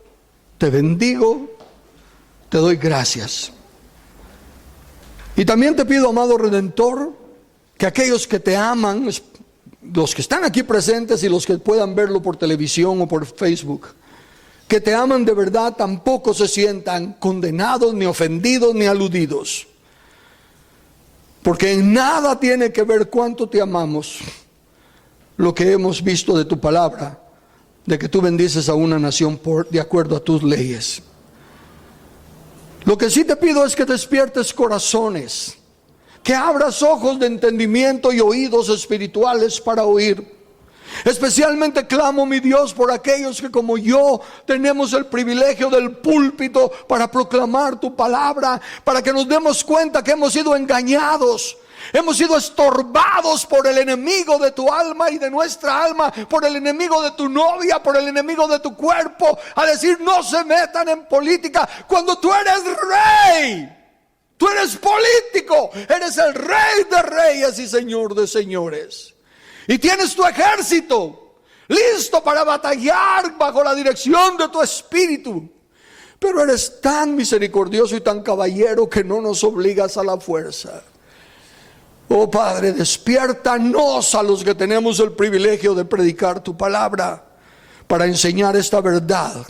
te bendigo, te doy gracias. Y también te pido, amado Redentor, que aquellos que te aman, los que están aquí presentes y los que puedan verlo por televisión o por Facebook, que te aman de verdad, tampoco se sientan condenados, ni ofendidos, ni aludidos. Porque en nada tiene que ver cuánto te amamos lo que hemos visto de tu palabra, de que tú bendices a una nación de acuerdo a tus leyes. Lo que sí te pido es que despiertes corazones, que abras ojos de entendimiento y oídos espirituales para oír. Especialmente clamo, mi Dios, por aquellos que como yo tenemos el privilegio del púlpito para proclamar tu palabra, para que nos demos cuenta que hemos sido engañados. Hemos sido estorbados por el enemigo de tu alma y de nuestra alma, por el enemigo de tu novia, por el enemigo de tu cuerpo, a decir no se metan en política cuando tú eres rey. Tú eres político, eres el rey de reyes y señor de señores. Y tienes tu ejército listo para batallar bajo la dirección de tu espíritu. Pero eres tan misericordioso y tan caballero que no nos obligas a la fuerza. Oh Padre, despiértanos a los que tenemos el privilegio de predicar tu palabra para enseñar esta verdad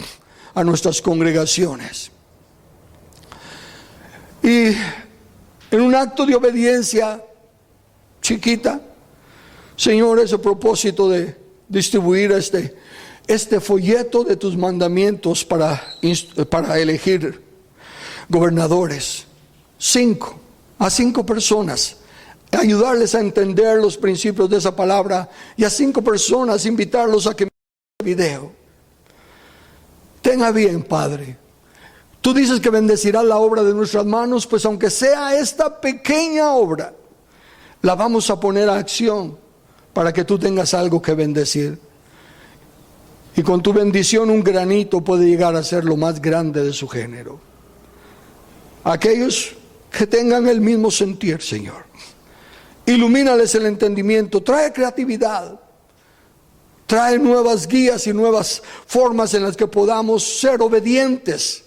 a nuestras congregaciones. Y en un acto de obediencia chiquita, Señor, ese propósito de distribuir este folleto de tus mandamientos para elegir gobernadores, 5 personas, ayudarles a entender los principios de esa palabra, y a 5 personas invitarlos a que miren el video. Tenga bien, Padre. Tú dices que bendecirás la obra de nuestras manos, pues aunque sea esta pequeña obra, la vamos a poner a acción para que tú tengas algo que bendecir. Y con tu bendición un granito puede llegar a ser lo más grande de su género. Aquellos que tengan el mismo sentir, Señor, ilumínales el entendimiento, trae creatividad, Trae nuevas guías y nuevas formas en las que podamos ser obedientes.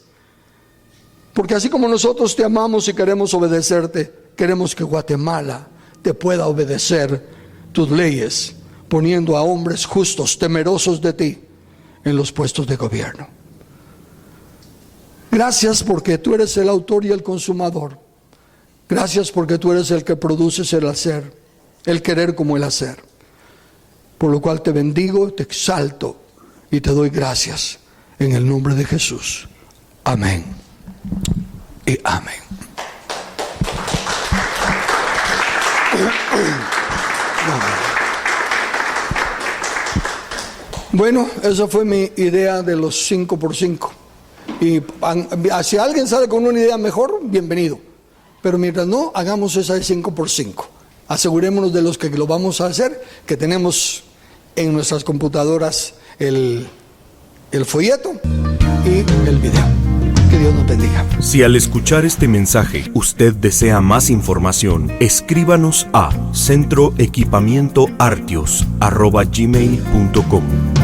Porque así como nosotros te amamos y queremos obedecerte, queremos que Guatemala te pueda obedecer tus leyes, poniendo a hombres justos, temerosos de ti, en los puestos de gobierno. Gracias porque tú eres el autor y el consumador. Gracias porque tú eres el que produces el hacer, el querer como el hacer. Por lo cual te bendigo, te exalto y te doy gracias en el nombre de Jesús. Amén y amén. Bueno, esa fue mi idea de los 5x5. Y si alguien sale con una idea mejor, bienvenido. Pero mientras no, hagamos esa de 5x5. Asegurémonos de los que lo vamos a hacer, que tenemos en nuestras computadoras el folleto y el video. Que Dios nos bendiga. Si al escuchar este mensaje usted desea más información, escríbanos a centroequipamientoartios@gmail.com.